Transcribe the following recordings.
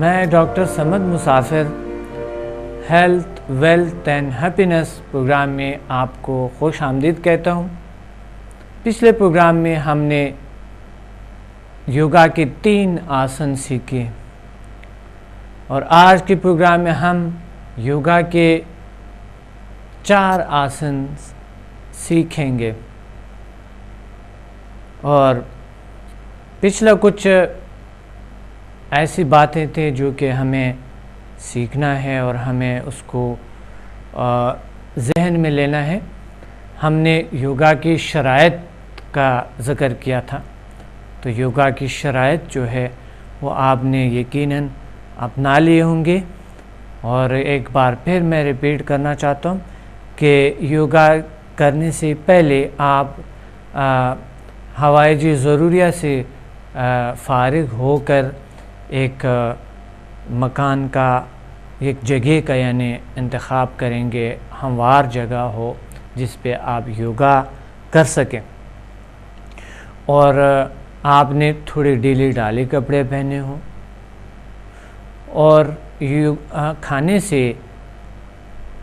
میں doctor Samad Musafir health wealth and happiness program میں آپ کو خوش آمدید کہتا ہوں۔ پچھلے پروگرام میں ہم نے یوگا کے 3 آسن سیکھے اور آج کے پروگرام میں ہم یوگا کے 4 آسن سیکھیں گے۔ اور پچھلا کچھ ایسی باتیں تھیں جو کہ ہمیں سیکھنا ہے اور ہمیں اس کو ذہن میں لینا ہے۔ ہم نے یوگا کی شرائط کا ذکر کیا تھا، تو یوگا کی شرائط جو ہے وہ آپ نے یقیناً اپنا لیے ہوں گے۔ اور ایک بار پھر میں ریپیٹ کرنا چاہتا ہوں کہ یوگا کرنے سے پہلے آپ حوائج ضروریہ سے فارغ ہو کر ایک مکان کا، ایک جگہ کا یعنی انتخاب کریں گے، ہموار جگہ ہو جس پہ آپ یوگا کر سکیں۔ اور آپ نے تھوڑے ڈھیلے ڈھالے کپڑے پہنے ہوں اور کھانے سے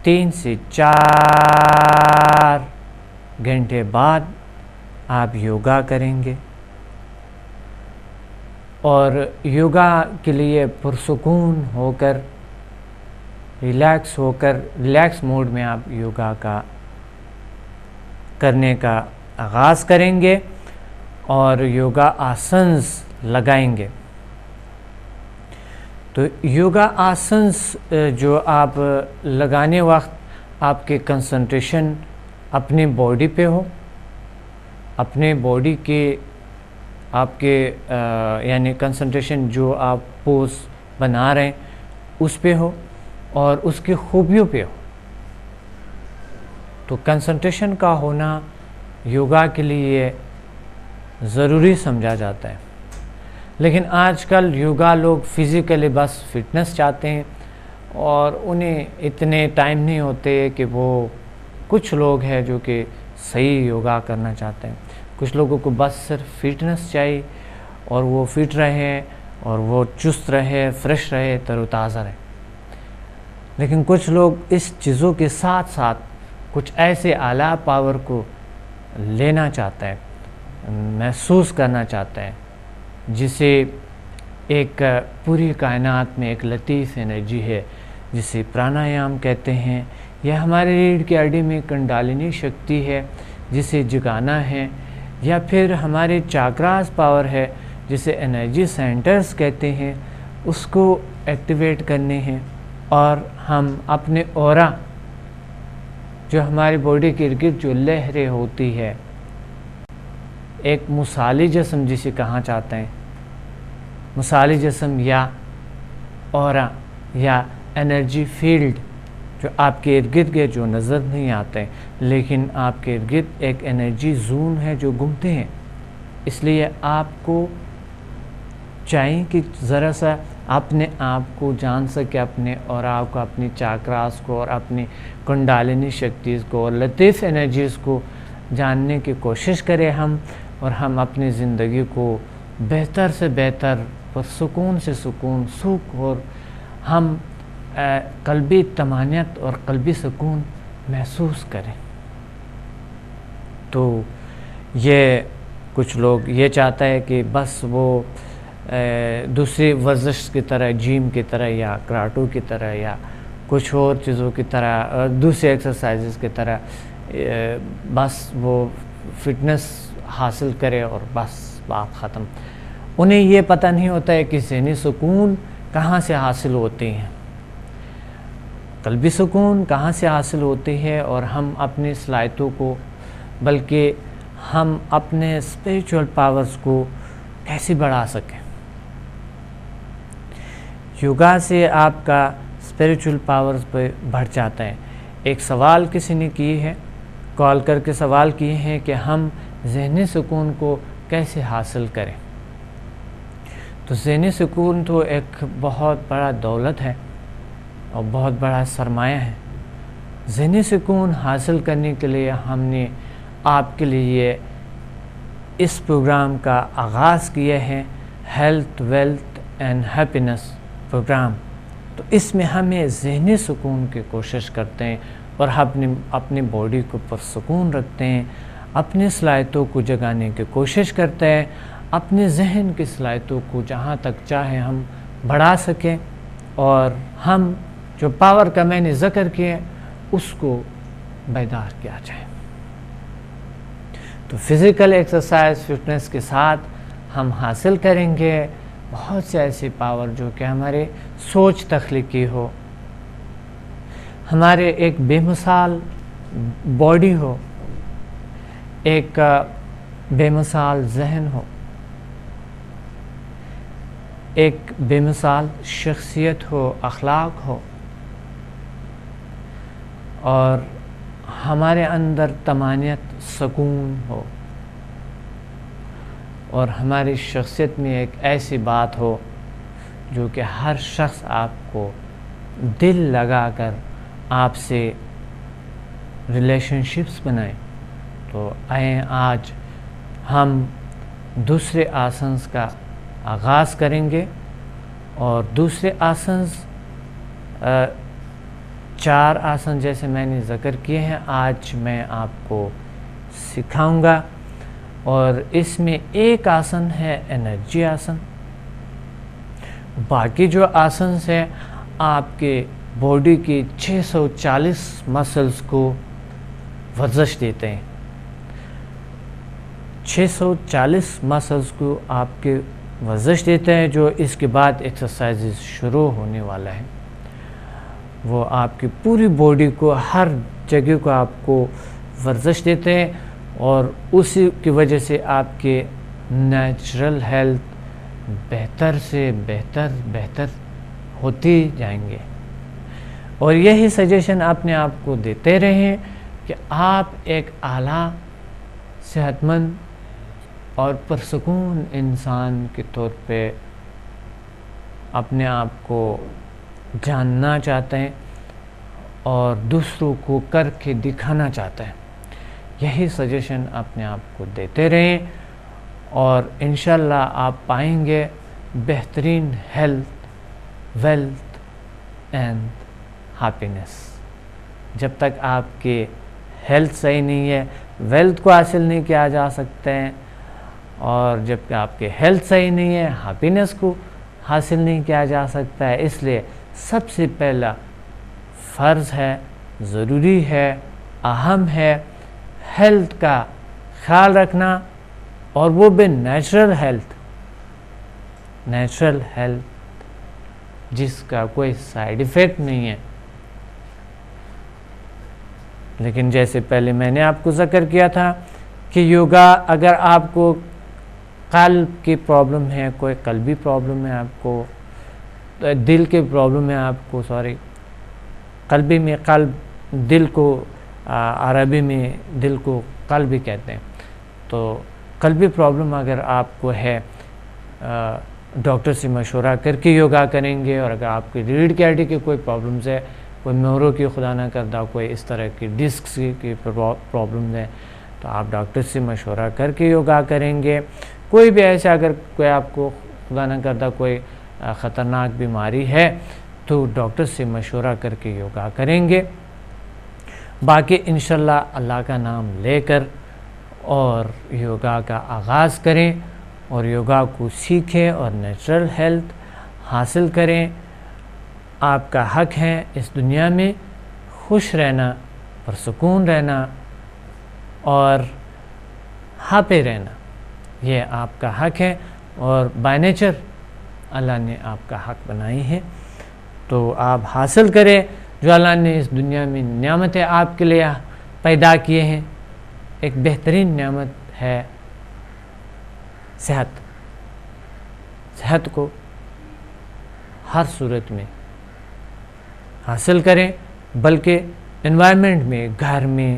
3 سے 4 گھنٹے بعد آپ یوگا کریں گے۔ اور یوگا کے لیے پرسکون ہو کر ریلیکس موڈ میں آپ یوگا کا کرنے کا آغاز کریں گے اور یوگا آسنز لگائیں گے۔ تو یوگا آسنز جو آپ لگانے وقت آپ کے کنسنٹریشن اپنے باڈی پہ ہو، اپنے باڈی کے آپ کے یعنی کنسنٹریشن جو آپ پوز بنا رہے ہیں اس پہ ہو اور اس کی خوبیوں پہ ہو۔ تو کنسنٹریشن کا ہونا یوگا کے لیے ضروری سمجھا جاتا ہے، لیکن آج کل یوگا لوگ فزیکلی بس فٹنس چاہتے ہیں اور انہیں اتنے ٹائم نہیں ہوتے کہ وہ، کچھ لوگ ہیں جو کہ صحیح یوگا کرنا چاہتے ہیں، کچھ لوگوں کو بس صرف فٹنس چاہیے اور وہ فٹ رہے اور وہ چست رہے، فریش رہے، تر و تازہ رہے۔ لیکن کچھ لوگ اس چیزوں کے ساتھ ساتھ کچھ ایسے اعلیٰ پاور کو لینا چاہتا ہے، محسوس کرنا چاہتا ہے، جسے ایک پوری کائنات میں ایک لطیف انرجی ہے جسے پرانایام کہتے ہیں، یا ہمارے ریڑھ کی ہڈی میں کنڈالینی شکتی ہے جسے جگانا ہے، یا پھر ہمارے چاکراز پاور ہے جسے انرجی سینٹرز کہتے ہیں، اس کو ایکٹیویٹ کرنے ہیں۔ اور ہم اپنے اورا جو ہماری باڈی کے ارد گرد جو لہریں ہوتی ہے، ایک مثالی جسم جسے کہا چاہتے ہیں، مثالی جسم یا اورا یا انرجی فیلڈ جو آپ کے ارد گرد جو نظر نہیں آتے لیکن آپ کے ارد گرد ایک انرجی زون ہے جو گھومتے ہیں۔ اس لیے آپ کو چاہیے کہ ذرا سا اپنے آپ کو جان سکے، اپنے اورا کو، اپنی چاکراس کو اور اپنی کنڈالینی شکتیز کو اور لطیف انرجیز کو جاننے کی کوشش کریں ہم، اور ہم اپنی زندگی کو بہتر سے بہتر پرسکون سے سکون، سکھ اور ہم قلبی طمانینت اور قلبی سکون محسوس کریں۔ تو یہ کچھ لوگ یہ چاہتا ہے کہ بس وہ دوسری ورزش کی طرح، جیم کی طرح یا کراٹو کی طرح یا کچھ اور چیزوں کی طرح، دوسری ایکسرسائزز کی طرح بس وہ فٹنس حاصل کرے اور بس بات ختم۔ انہیں یہ پتہ نہیں ہوتا ہے کہ ذہنی سکون کہاں سے حاصل ہوتے ہیں، قلبی سکون کہاں سے حاصل ہوتے ہیں، اور ہم اپنی صلاحیتوں کو، بلکہ ہم اپنے اسپریچول پاورز کو کیسے بڑھا سکیں۔ یوگا سے آپ کا اسپریچول پاورز پہ بڑھ جاتا ہے۔ ایک سوال کسی نے کی ہے، کال کر کے سوال کیے ہیں کہ ہم ذہنی سکون کو کیسے حاصل کریں۔ تو ذہنی سکون تو ایک بہت بڑا دولت ہے اور بہت بڑا سرمایہ ہے۔ ذہنی سکون حاصل کرنے کے لیے ہم نے آپ کے لیے اس پروگرام کا آغاز کیا ہے، health wealth and happiness program, تو اس میں ہمیں ذہنی سکون کی کوشش کرتے ہیں اور اپنی باڈی کو پرسکون رکھتے ہیں، اپنی صلاحیتوں کو جگانے کی کوشش کرتے ہیں، اپنے ذہن کی صلاحیتوں کو جہاں تک چاہے ہم بڑھا سکیں اور ہم جو پاور کا میں نے ذکر کیا اس کو بیدار کیا جائے۔ تو فزیکل ایکسرسائز فٹنس کے ساتھ ہم حاصل کریں گے بہت سے ایسی پاور جو کہ ہمارے سوچ تخلیقی ہو، ہمارے ایک بے مثال باڈی ہو، ایک بے مثال ذہن ہو، ایک بے مثال شخصیت ہو، اخلاق ہو، اور ہمارے اندر طمانینت، سکون ہو، اور ہماری شخصیت میں ایک ایسی بات ہو جو کہ ہر شخص آپ کو دل لگا کر آپ سے ریلیشن شپس بنائیں۔ تو آئیں آج ہم دوسرے آسنز کا آغاز کریں گے، اور دوسرے آسنز 4 آسن جیسے میں نے ذکر کیے ہیں آج میں آپ کو سکھاؤں گا، اور اس میں ایک آسن ہے انرجی آسن۔ باقی جو آسنز ہیں آپ کے باڈی کی 640 مسلز کو ورزش دیتے ہیں، 640 مسلز کو آپ کے ورزش دیتے ہیں، جو اس کے بعد ایکسرسائزز شروع ہونے والا ہے۔ وہ آپ کی پوری باڈی کو، ہر جگہ کو آپ کو ورزش دیتے ہیں، اور اسی کی وجہ سے آپ کے نیچرل ہیلتھ بہتر سے بہتر ہوتی جائیں گے۔ اور یہی سجیشن اپنے آپ کو دیتے رہیں کہ آپ ایک اعلیٰ صحت مند اور پرسکون انسان کے طور پہ اپنے آپ کو جاننا چاہتے ہیں اور دوسروں کو کر کے دکھانا چاہتے ہیں۔ یہی سجیشن اپنے آپ کو دیتے رہیں، اور انشاءاللہ آپ پائیں گے بہترین ہیلتھ، ویلتھ اینڈ ہیپینس۔ جب تک آپ کی ہیلتھ صحیح نہیں ہے، ویلتھ کو حاصل نہیں کیا جا سکتے ہیں، اور جب کہ آپ کی ہیلتھ صحیح نہیں ہے، ہیپینس کو حاصل نہیں کیا جا سکتا ہے۔ اس لیے سب سے پہلا فرض ہے، ضروری ہے، اہم ہے ہیلتھ کا خیال رکھنا، اور وہ بھی نیچرل ہیلتھ جس کا کوئی سائیڈ ایفیکٹ نہیں ہے۔ لیکن جیسے پہلے میں نے آپ کو ذکر کیا تھا کہ یوگا، اگر آپ کو قلب کی پرابلم ہے، کوئی قلبی پرابلم ہے، آپ کو دل کی پرابلم ہے، آپ کو قلبی میں، قلب دل کو عربی میں دل کو قلب بھی کہتے ہیں، تو قلبی پرابلم اگر آپ کو ہے، ڈاکٹر سے مشورہ کر کے یوگا کریں گے۔ اور اگر آپ کی ریڑھ کی ہڈی کی کوئی پرابلمز ہے، کوئی میورو کی خدا نہ کردہ کوئی اس طرح کی ڈسکس کی پرابلمز ہیں، تو آپ ڈاکٹر سے مشورہ کر کے یوگا کریں گے۔ کوئی بھی ایسا اگر کوئی آپ کو خدا نہ کردہ کوئی خطرناک بیماری ہے تو ڈاکٹر سے مشورہ کر کے یوگا کریں گے۔ باقی انشاءاللہ اللہ کا نام لے کر اور یوگا کا آغاز کریں، اور یوگا کو سیکھیں اور نیچرل ہیلتھ حاصل کریں۔ آپ کا حق ہے اس دنیا میں خوش رہنا، پرسکون رہنا اور ہیپی رہنا، یہ آپ کا حق ہے، اور بائی نیچر اللہ نے آپ کا حق بنائی ہے۔ تو آپ حاصل کریں جو اللہ نے اس دنیا میں نعمتیں آپ کے لیے پیدا کیے ہیں۔ ایک بہترین نعمت ہے صحت۔ صحت کو ہر صورت میں حاصل کریں، بلکہ انوائرمنٹ میں، گھر میں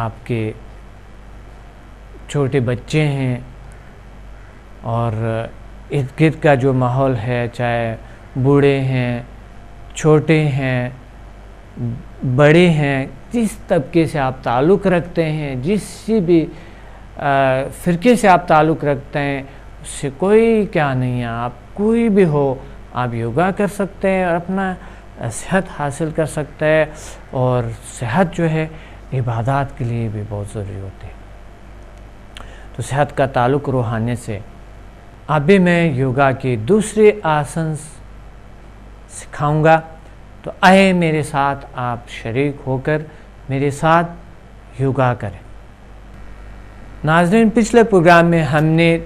آپ کے چھوٹے بچے ہیں اور ارد گرد کا جو ماحول ہے، چاہے بوڑھے ہیں، چھوٹے ہیں، بڑے ہیں، جس طبقے سے آپ تعلق رکھتے ہیں، جس بھی فرقے سے آپ تعلق رکھتے ہیں، اس سے کوئی کیا نہیں ہے، آپ کوئی بھی ہو، آپ یوگا کر سکتے ہیں اور اپنا صحت حاصل کر سکتے ہیں، اور صحت جو ہے عبادات کے لیے بھی بہت ضروری ہوتی ہے۔ تو صحت کا تعلق روحانیت سے۔ ابھی میں یوگا کی دوسری آسن سکھاؤں گا، تو آئے میرے ساتھ آپ شریک ہو کر میرے ساتھ یوگا کریں۔ ناظرین، پچھلے پروگرام میں ہم نے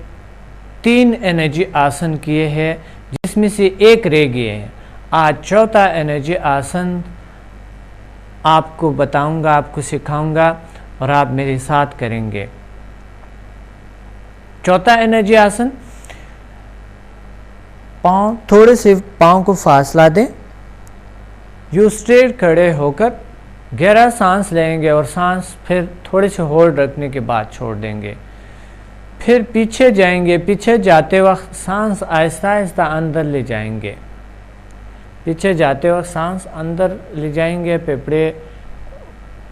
3 انرجی آسن کیے ہیں، جس میں سے ایک رہ گئے ہیں۔ آج چوتھا انرجی آسن آپ کو بتاؤں گا، آپ کو سکھاؤں گا، اور آپ میرے ساتھ کریں گے۔ چوتھا انرجی آسن، پاؤں تھوڑے سے پاؤں کو فاصلہ دیں، یوں اسٹریٹ کھڑے ہو کر گہرا سانس لیں گے، اور سانس پھر تھوڑے سے ہولڈ رکھنے کے بعد چھوڑ دیں گے۔ پھر پیچھے جائیں گے، پیچھے جاتے وقت سانس آہستہ آہستہ اندر لے جائیں گے۔ پیچھے جاتے وقت سانس اندر لے جائیں گے، پھیپھڑے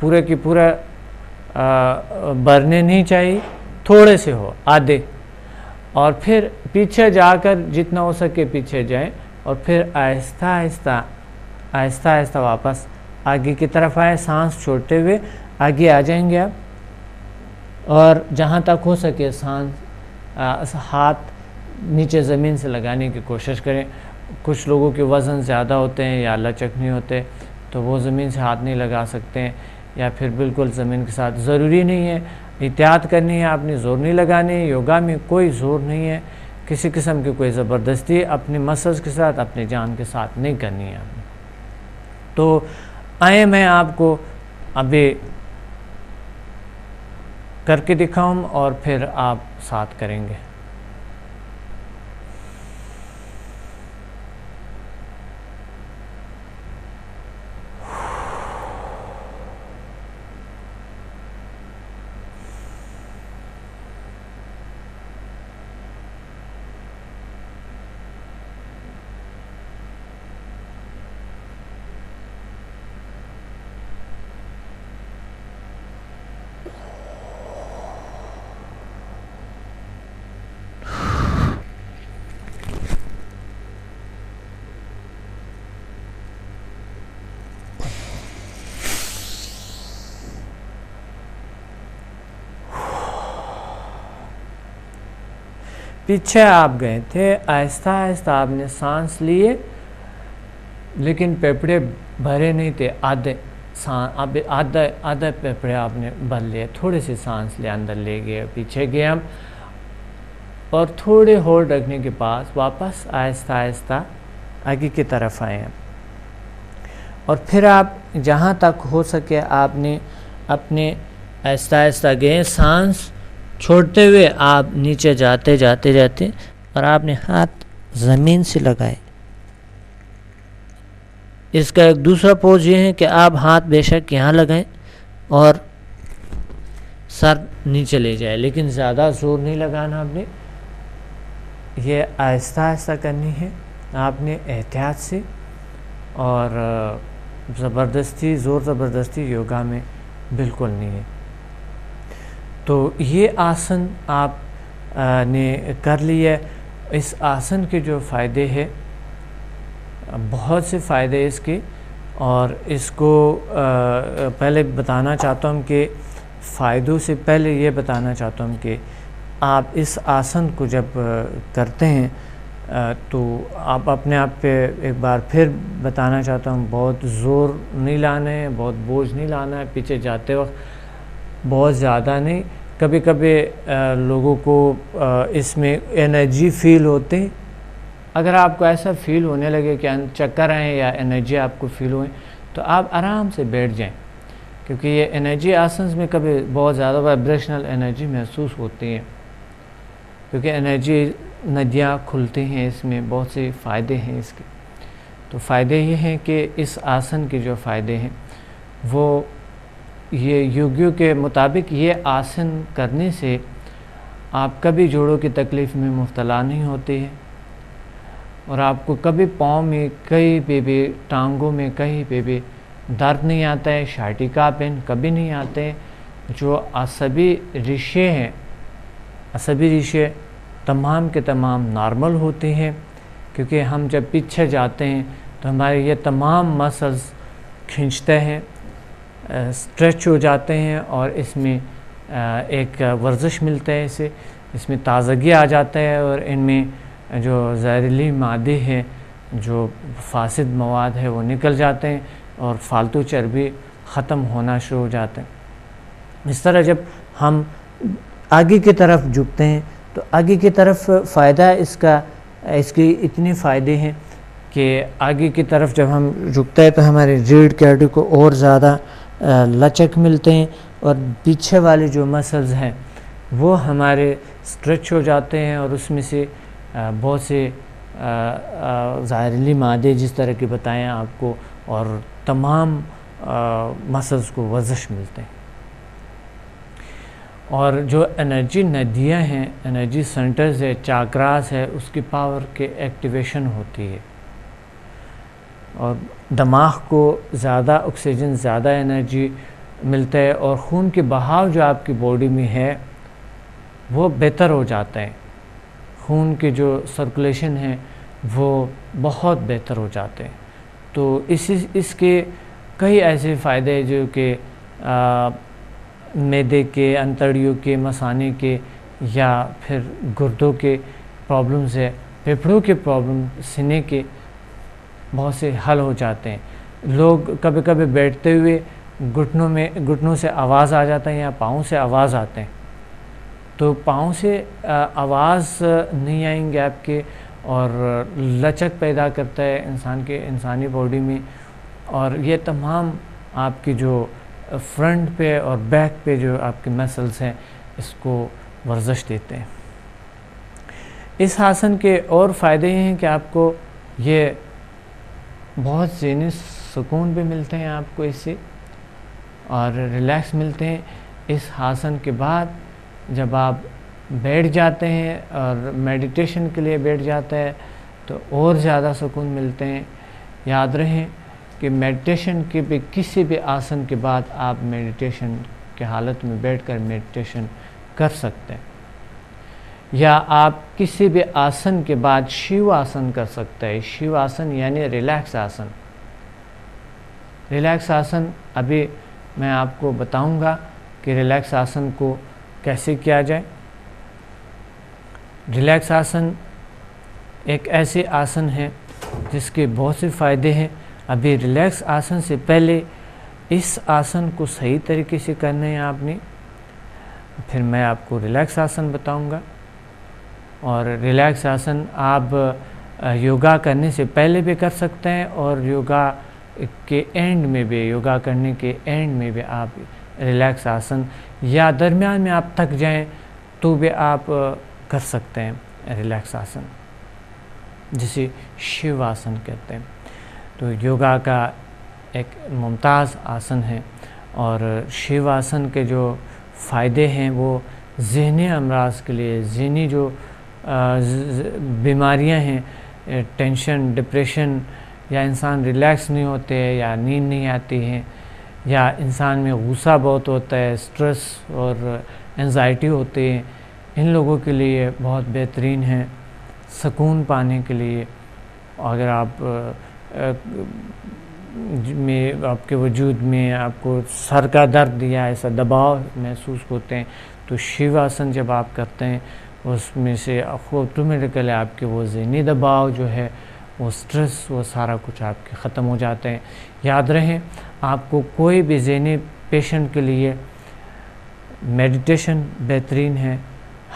پورے کی پورا بھرنے نہیں چاہیے، تھوڑے سے ہو، آدھے، اور پھر پیچھے جا کر جتنا ہو سکے پیچھے جائیں، اور پھر آہستہ آہستہ واپس آگے کی طرف آئے، سانس چھوڑتے ہوئے آگے آ جائیں گے آپ، اور جہاں تک ہو سکے سانس ہاتھ نیچے زمین سے لگانے کی کوشش کریں۔ کچھ لوگوں کے وزن زیادہ ہوتے ہیں یا لچک نہیں ہوتے، تو وہ زمین سے ہاتھ نہیں لگا سکتے ہیں، یا پھر بالکل زمین کے ساتھ۔ ضروری نہیں ہے، احتیاط کرنی ہے، آپ نے زور نہیں لگانے ہے۔ یوگا میں کوئی زور نہیں ہے، کسی قسم کی کوئی زبردستی اپنی مسلز کے ساتھ، اپنی جان کے ساتھ نہیں کرنی ہے آپ نے۔ تو آئے میں آپ کو ابھی کر کے دکھاؤں، اور پھر آپ ساتھ کریں گے۔ پیچھے آپ گئے تھے، آہستہ آہستہ آپ نے سانس لیے، لیکن پھیپھڑے بھرے نہیں تھے، آدھا پھیپھڑے آپ نے بھر لیے، تھوڑی سی سانس لے اندر لے گئے، پیچھے گئے ہم، اور تھوڑے ہولڈ رکھنے کے بعد واپس آہستہ آہستہ آگے کی طرف آئے ہیں، اور پھر آپ جہاں تک ہو سکے آپ نے اپنے آہستہ آہستہ گئے، سانس چھوڑتے ہوئے آپ نیچے جاتے اور آپ نے ہاتھ زمین سے لگائے۔ اس کا ایک دوسرا پوز یہ ہے کہ آپ ہاتھ بے شک یہاں لگائیں اور سر نیچے لے جائے، لیکن زیادہ زور نہیں لگانا آپ نے، یہ آہستہ آہستہ کرنی ہے آپ نے، احتیاط سے، اور زور زبردستی یوگا میں بالکل نہیں ہے۔ تو یہ آسن آپ نے کر لیا۔ اس آسن کے جو فائدے ہیں، بہت سے فائدے اس کے، اور اس کو پہلے بتانا چاہتا ہوں کہ فائدوں سے پہلے یہ بتانا چاہتا ہوں کہ آپ اس آسن کو جب کرتے ہیں تو آپ اپنے آپ پہ ایک بار پھر بتانا چاہتا ہوں، بہت زور نہیں لانا ہے، بہت بوجھ نہیں لانا ہے، پیچھے جاتے وقت بہت زیادہ نہیں۔ کبھی کبھی لوگوں کو اس میں انرجی فیل ہوتے ہیں، اگر آپ کو ایسا فیل ہونے لگے کہ چکر آئیں یا انرجی آپ کو فیل ہوئے، تو آپ آرام سے بیٹھ جائیں، کیونکہ یہ انرجی آسنز میں کبھی بہت زیادہ وائبریشنل انرجی محسوس ہوتی ہے، کیونکہ انرجی ندیاں کھلتی ہیں، اس میں بہت سے فائدے ہیں اس کے۔ تو فائدے یہ ہیں کہ اس آسن کے جو فائدے ہیں وہ یہ یوگیوں کے مطابق یہ آسن کرنے سے آپ کبھی جوڑوں کی تکلیف میں مبتلا نہیں ہوتے ہیں، اور آپ کو کبھی پاؤں میں کہیں پہ بھی، ٹانگوں میں کہیں پہ بھی درد نہیں آتا ہے، شائٹیکا پین کبھی نہیں آتے ہیں۔ جو عصبی ریشے ہیں، عصبی ریشے تمام کے تمام نارمل ہوتے ہیں، کیونکہ ہم جب پیچھے جاتے ہیں تو ہمارے یہ تمام مسلز کھنچتے ہیں، اسٹریچ ہو جاتے ہیں، اور اس میں ایک ورزش ملتا ہے، اس میں تازگی آ جاتا ہے، اور ان میں جو زہریلی مادے ہیں، جو فاسد مواد ہے، وہ نکل جاتے ہیں اور فالتو چربی ختم ہونا شروع ہو جاتے ہیں۔ اس طرح جب ہم آگے کی طرف جھکتے ہیں تو آگے کی طرف فائدہ اس کی اتنے فائدے ہیں کہ آگے کی طرف جب ہم جھکتے ہیں تو ہمارے ریڑھ کی ہڈی کو اور زیادہ لچک ملتے ہیں، اور پیچھے والے جو مسلز ہیں وہ ہمارے اسٹریچ ہو جاتے ہیں، اور اس میں سے بہت سے زہریلی مادے جس طرح کے بتائیں آپ کو، اور تمام مسلز کو ورزش ملتے ہیں۔ اور جو انرجی ندیاں ہیں، انرجی سینٹرز ہے، چاکراس ہے، اس کی پاور کے ایکٹیویشن ہوتی ہے، اور دماغ کو زیادہ آکسیجن، زیادہ انرجی ملتا ہے، اور خون کے بہاؤ جو آپ کی باڈی میں ہے وہ بہتر ہو جاتا ہے، خون کے جو سرکولیشن ہے وہ بہت بہتر ہو جاتے ہیں۔ تو اس کے کئی ایسے فائدے ہیں جو کہ معدے کے، انتڑیوں کے، مثانے کے، یا پھر گردوں کے پرابلمز ہے، پھیپھڑوں کے پرابلم، سینے کے بہت سے حل ہو جاتے ہیں۔ لوگ کبھی کبھی بیٹھتے ہوئے گھٹنوں سے آواز آ جاتا ہے، یا پاؤں سے آواز آتے ہیں، تو پاؤں سے آواز نہیں آئیں گے آپ کے، اور لچک پیدا کرتا ہے انسانی باڈی میں، اور یہ تمام آپ کی جو فرنٹ پہ اور بیک پہ جو آپ کے مسلز ہیں اس کو ورزش دیتے ہیں۔ اس آسن کے اور فائدے یہ ہیں کہ آپ کو یہ بہت ذہنی سکون بھی ملتے ہیں آپ کو اس سے، اور ریلیکس ملتے ہیں۔ اس آسن کے بعد جب آپ بیٹھ جاتے ہیں اور میڈیٹیشن کے لیے بیٹھ جاتے ہیں تو اور زیادہ سکون ملتے ہیں۔ یاد رہیں کہ میڈیٹیشن کے بھی کسی بھی آسن کے بعد آپ میڈیٹیشن کے حالت میں بیٹھ کر میڈیٹیشن کر سکتے ہیں، یا آپ کسی بھی آسن کے بعد شیو آسن کر سکتے ہیں۔ شیو آسن یعنی ریلیکس آسن۔ ریلیکس آسن ابھی میں آپ کو بتاؤں گا کہ ریلیکس آسن کو کیسے کیا جائے۔ ریلیکس آسن ایک ایسے آسن ہے جس کے بہت سے فائدے ہیں۔ ابھی ریلیکس آسن سے پہلے اس آسن کو صحیح طریقے سے کرنا ہے آپ نے، پھر میں آپ کو ریلیکس آسن بتاؤں گا۔ اور ریلیکس آسن آپ یوگا کرنے سے پہلے بھی کر سکتے ہیں، اور یوگا کے اینڈ میں بھی، یوگا کرنے کے اینڈ میں بھی آپ ریلیکس آسن، یا درمیان میں آپ تھک جائیں تو بھی آپ کر سکتے ہیں ریلیکس آسن، جسے شیو آسن کہتے ہیں۔ تو یوگا کا ایک ممتاز آسن ہے، اور شیو آسن کے جو فائدے ہیں وہ ذہنی امراض کے لیے، ذہنی جو بیماریاں ہیں، ٹینشن، ڈپریشن، یا انسان ریلیکس نہیں ہوتے، یا نیند نہیں آتی ہے، یا انسان میں غصہ بہت ہوتا ہے، سٹریس اور انزائٹی ہوتے ہیں، ان لوگوں کے لیے بہت بہترین ہے سکون پانے کے لیے۔ اگر آپ کے وجود میں آپ کو سر کا درد یا ایسا دباؤ محسوس ہوتے ہیں تو شیو آسن جب آپ کرتے ہیں اس میں سے آٹومیٹیکلی آپ کے وہ ذہنی دباؤ جو ہے، وہ سٹریس، وہ سارا کچھ آپ کے ختم ہو جاتے ہیں۔ یاد رہیں آپ کو کوئی بھی ذہنی پیشنٹ کے لیے میڈیٹیشن بہترین ہے،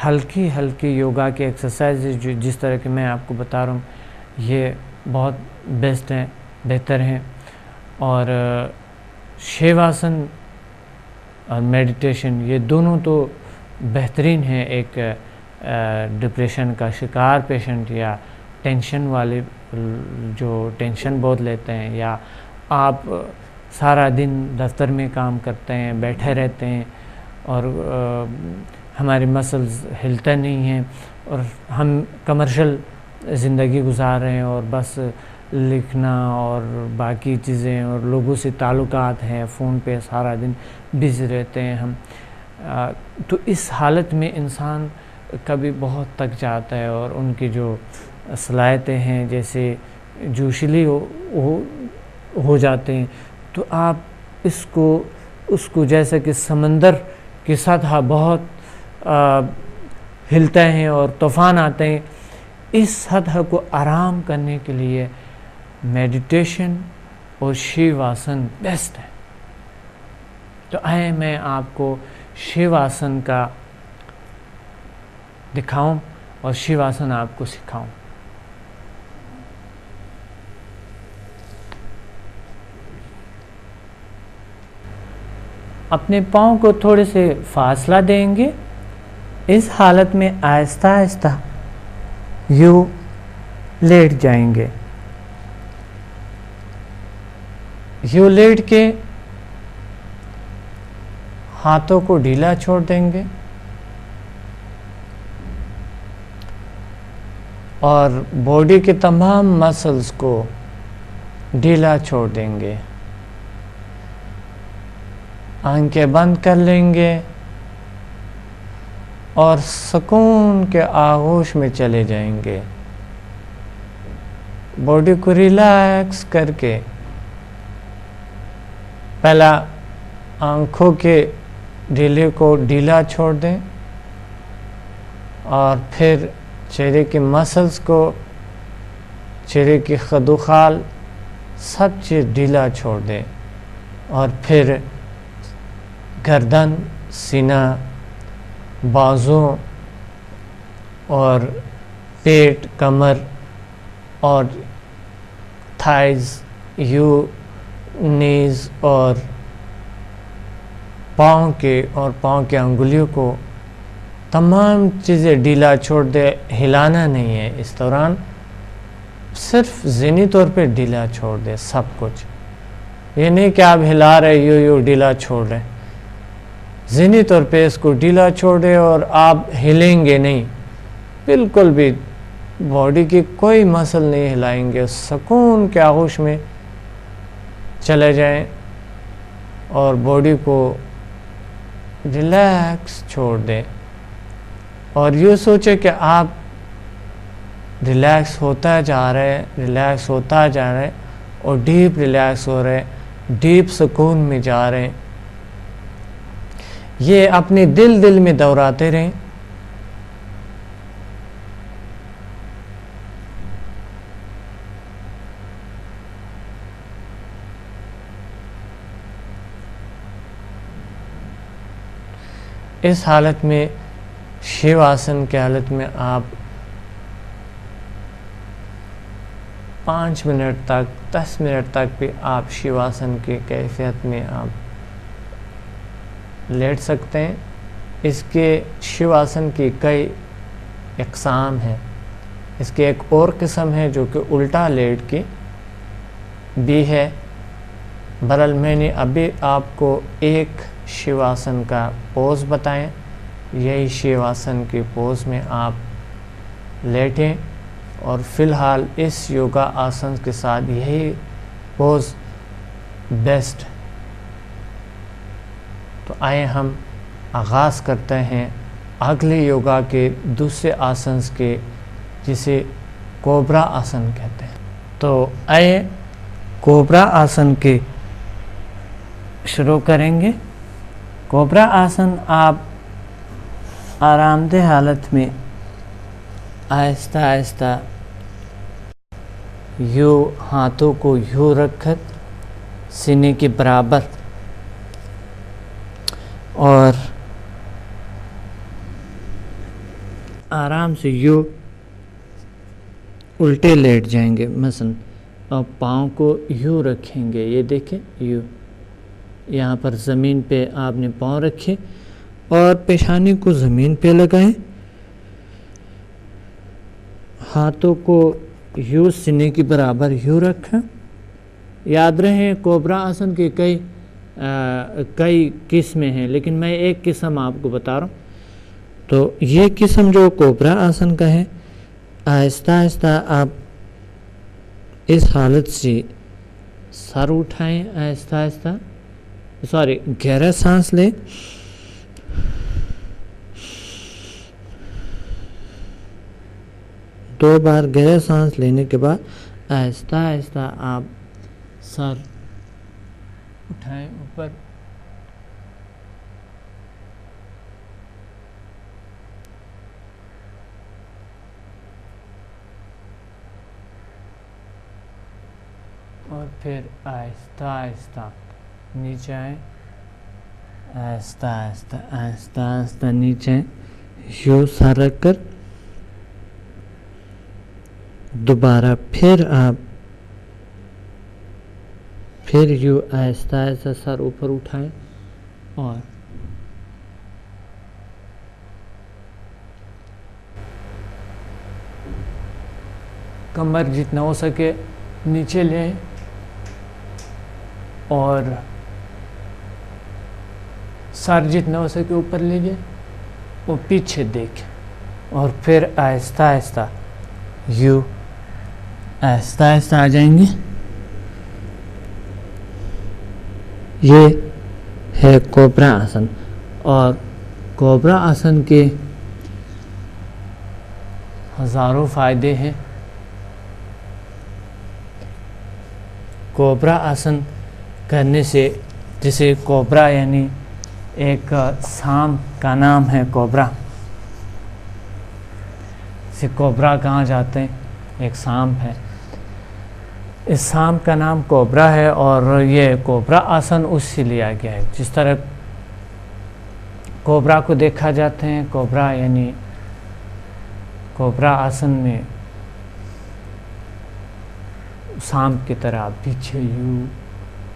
ہلکی یوگا کی ایکسرسائز جس طرح کہ میں آپ کو بتا رہا ہوں یہ بہت بیسٹ ہیں، بہتر ہیں۔ اور شیو آسن اور میڈیٹیشن یہ دونوں تو بہترین ہیں ایک ڈپریشن کا شکار پیشنٹ، یا ٹینشن والے جو ٹینشن بہت لیتے ہیں، یا آپ سارا دن دفتر میں کام کرتے ہیں، بیٹھے رہتے ہیں، اور ہمارے مسلز ہلتے نہیں ہیں، اور ہم کمرشل زندگی گزار رہے ہیں، اور بس لکھنا اور باقی چیزیں اور لوگوں سے تعلقات ہیں، فون پہ سارا دن بزی رہتے ہیں ہم، تو اس حالت میں انسان کبھی بہت تک جاتا ہے، اور ان کی جو صلاحیتیں ہیں جیسے جوشیلی ہو جاتے ہیں، تو آپ اس کو جیسا کہ سمندر کی سطح بہت ہلتے ہیں اور طوفان آتے ہیں، اس سطح کو آرام کرنے کے لیے میڈیٹیشن اور شیو آسن بیسٹ ہے۔ تو آئے میں آپ کو شیو آسن کا دکھاؤں اور شیو آسن آپ کو سکھاؤں۔ اپنے پاؤں کو تھوڑے سے فاصلہ دیں گے، اس حالت میں آہستہ آہستہ یوں لیٹ جائیں گے، یوں لیٹ کے ہاتھوں کو ڈھیلا چھوڑ دیں گے اور باڈی کے تمام مسلز کو ڈھیلا چھوڑ دیں گے۔ آنکھیں بند کر لیں گے اور سکون کے آغوش میں چلے جائیں گے۔ باڈی کو ریلیکس کر کے پہلا آنکھوں کے ڈھیلے کو ڈھیلا چھوڑ دیں اور پھر چہرے کے مسلز کو، چہرے کی خد و خال سب چیز ڈھیلا چھوڑ دیں اور پھر گردن، سینہ، بازو اور پیٹ، کمر اور تھائز، نیز اور پاؤں کے انگلیوں کو تمام چیزیں ڈھیلا چھوڑ دے، ہلانا نہیں ہے اس دوران، صرف ذہنی طور پہ ڈھیلا چھوڑ دے سب کچھ۔ یہ نہیں کہ آپ ہلا رہے یوں ڈھیلا چھوڑ رہے، ذہنی طور پہ اس کو ڈھیلا چھوڑے اور آپ ہلیں گے نہیں، بالکل بھی باڈی کی کوئی مسل نہیں ہلائیں گے، سکون کے آغوش میں چلے جائیں اور باڈی کو ریلیکس چھوڑ دیں اور یہ سوچیں کہ آپ ریلیکس ہوتا جا رہے اور ڈیپ ریلیکس ہو رہے، ڈیپ سکون میں جا رہے ہیں۔ یہ اپنے دل میں دہراتے رہیں۔ اس حالت میں، شیو آسن کی حالت میں آپ 5 منٹ تک، 10 منٹ تک بھی آپ شیو آسن کی کیفیت میں آپ لیٹ سکتے ہیں۔ اس کے شیو آسن کی کئی اقسام ہیں۔ اس کی ایک اور قسم ہے جو کہ الٹا لیٹ کی بھی ہے۔ بہرحال میں نے ابھی آپ کو ایک شیو آسن کا پوز بتائیں، یہی شیو آسن کی پوز میں آپ لیٹیں اور فی الحال اس یوگا آسن کے ساتھ یہی پوز بیسٹ۔ تو آئیں ہم آغاز کرتے ہیں اگلے یوگا کے دوسرے آسنز کے، جسے کوبرا آسن کہتے ہیں۔ تو آئیں کوبرا آسن کے شروع کریں گے۔ کوبرا آسن آپ آرام دہ حالت میں آہستہ آہستہ یوں ہاتھوں کو یوں رکھ کر سینے کے برابر اور آرام سے یوں الٹے لیٹ جائیں گے، مثلا اور پاؤں کو یوں رکھیں گے، یہ دیکھیں یوں، یہاں پر زمین پہ آپ نے پاؤں رکھے اور پیشانی کو زمین پہ لگائیں، ہاتھوں کو یوں سینے کے برابر یوں رکھیں۔ یاد رہیں کوبرا آسن کے کئی قسمیں ہیں، لیکن میں ایک قسم آپ کو بتا رہا ہوں۔ تو یہ قسم جو کوبرا آسن کا ہے، آہستہ آہستہ آپ اس حالت سے سر اٹھائیں، آہستہ آہستہ گہرا سانس لیں، 2 بار گہرا سانس لینے کے بعد آہستہ آہستہ آپ سر اٹھائیں اوپر، اور پھر آہستہ آہستہ نیچے آئیں، آہستہ آہستہ آہستہ آہستہ نیچے یوں سر رکھ کر دوبارہ پھر آپ پھر یوں آہستہ آہستہ سر اوپر اٹھائیں اور کمر جتنا ہو سکے نیچے لیں اور سر جتنا ہو سکے اوپر لیجیے اور پیچھے دیکھیں، اور پھر آہستہ آہستہ یوں آہستہ آہستہ آ جائیں گے۔ یہ ہے کوبرا آسن، اور کوبرا آسن کے ہزاروں فائدے ہیں۔ کوبرا آسن کرنے سے، جسے کوبرا یعنی ایک سانپ کا نام ہے کوبرا، اسے کوبرا کہا جاتے ہیں، ایک سانپ ہے، اس سانپ کا نام کوبرا ہے، اور یہ کوبرا آسن اس سے لیا گیا ہے۔ جس طرح کوبرا کو دیکھا جاتے ہیں، کوبرا یعنی کوبرا آسن میں سانپ کی طرح پیچھے یوں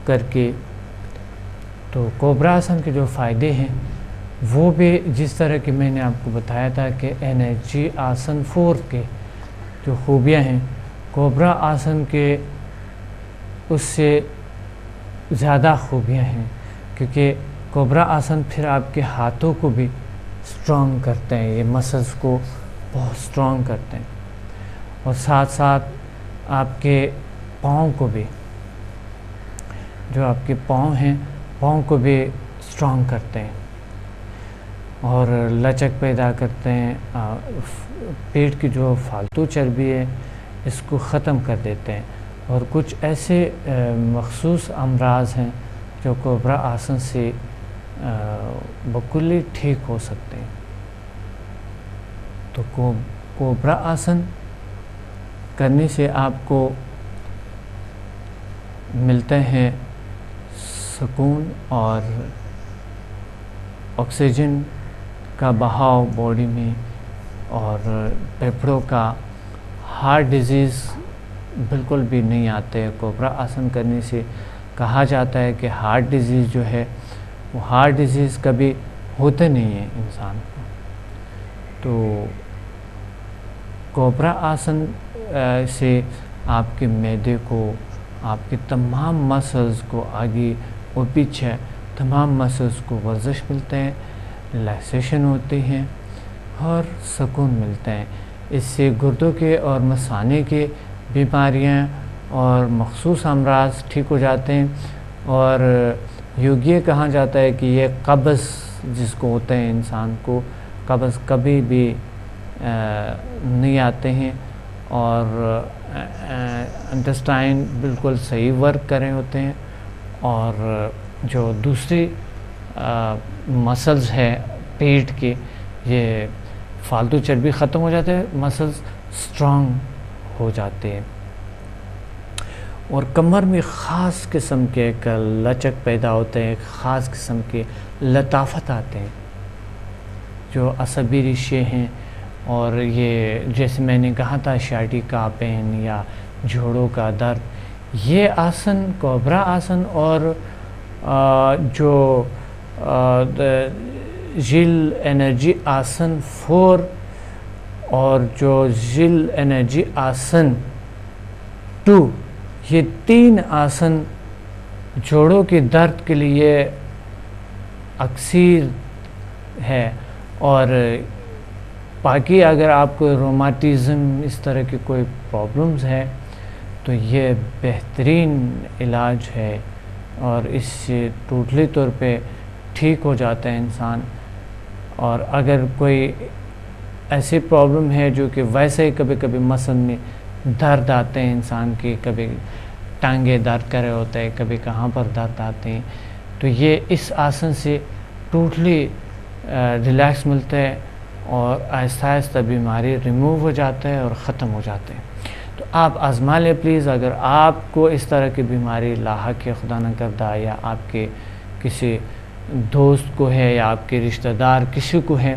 کر کے، تو کوبرا آسن کے جو فائدے ہیں وہ بھی جس طرح کہ میں نے آپ کو بتایا تھا کہ انرجی آسن 4 کے جو خوبیاں ہیں، کوبرا آسن کے اس سے زیادہ خوبیاں ہیں، کیونکہ کوبرا آسن پھر آپ کے ہاتھوں کو بھی سٹرونگ کرتے ہیں، یہ مسلز کو بہت سٹرونگ کرتے ہیں، اور ساتھ ساتھ آپ کے پاؤں کو بھی، جو آپ کے پاؤں ہیں، پاؤں کو بھی سٹرونگ کرتے ہیں اور لچک پیدا کرتے ہیں، پیٹ کی جو فالتو چربی ہے اس کو ختم کر دیتے ہیں، اور کچھ ایسے مخصوص امراض ہیں جو کوبرا آسن سے بکلی ٹھیک ہو سکتے ہیں۔ تو کوبرا آسن کرنے سے آپ کو ملتے ہیں سکون اور آکسیجن کا بہاؤ باڈی میں، اور پھیپھڑوں کا ہارٹ ڈیزیز بالکل بھی نہیں آتے۔ کوبرا آسن کرنے سے کہا جاتا ہے کہ ہارٹ ڈیزیز جو ہے وہ ہارٹ ڈیزیز کبھی ہوتے نہیں ہیں انسان کو۔ تو کوبرا آسن سے آپ کے معدے کو، آپ کے تمام مسلز کو، آگے اور پیچھے تمام مسلز کو ورزش ملتے ہیں، ریلیکسیشن ہوتی ہیں اور سکون ملتے ہیں۔ اس سے گردوں کے اور مثانے کے بیماریاں اور مخصوص امراض ٹھیک ہو جاتے ہیں، اور یہ کہا جاتا ہے کہ یہ قبض جس کو ہوتا ہے انسان کو، قبض کبھی بھی نہیں آتے ہیں، اور انٹسٹائن بالکل صحیح ورک کر رہے ہوتے ہیں، اور جو دوسری مسلز ہے پیٹ کے، یہ فالتو چربی ختم ہو جاتے ہیں، مسلز سٹرونگ ہو جاتے ہیں، اور کمر میں خاص قسم کے ایک لچک پیدا ہوتے ہیں، ایک خاص قسم کے لطافت آتے ہیں جو عصبی ریشے ہیں، اور یہ جیسے میں نے کہا تھا شاٹی کا پین یا جوڑوں کا درد، یہ آسن کوبرا آسن اور جو جل انرجی آسن 4 اور جو جل انرجی آسن 2، یہ 3 آسن جوڑوں کے درد کے لیے اکثیر ہے، اور باقی اگر آپ کو روماتیزم اس طرح کی کوئی پرابلمز ہے تو یہ بہترین علاج ہے، اور اس سے ٹوٹلی طور پہ ٹھیک ہو جاتا ہے انسان۔ اور اگر کوئی ایسی پرابلم ہے جو کہ ویسے ہی کبھی کبھی مسل میں درد آتے ہیں انسان کی، کبھی ٹانگیں درد کر رہے ہوتے ہیں، کبھی کہاں پر درد آتے ہیں، تو یہ اس آسن سے ٹوٹلی ریلیکس ملتا ہے اور آہستہ آہستہ بیماری ریموو ہو جاتا ہے اور ختم ہو جاتے ہیں۔ تو آپ آزما لیں پلیز، اگر آپ کو اس طرح کی بیماری لاحق ہے خدا نہ کردہ، یا آپ کے کسی دوست کو ہے یا آپ کے رشتہ دار کسی کو ہے،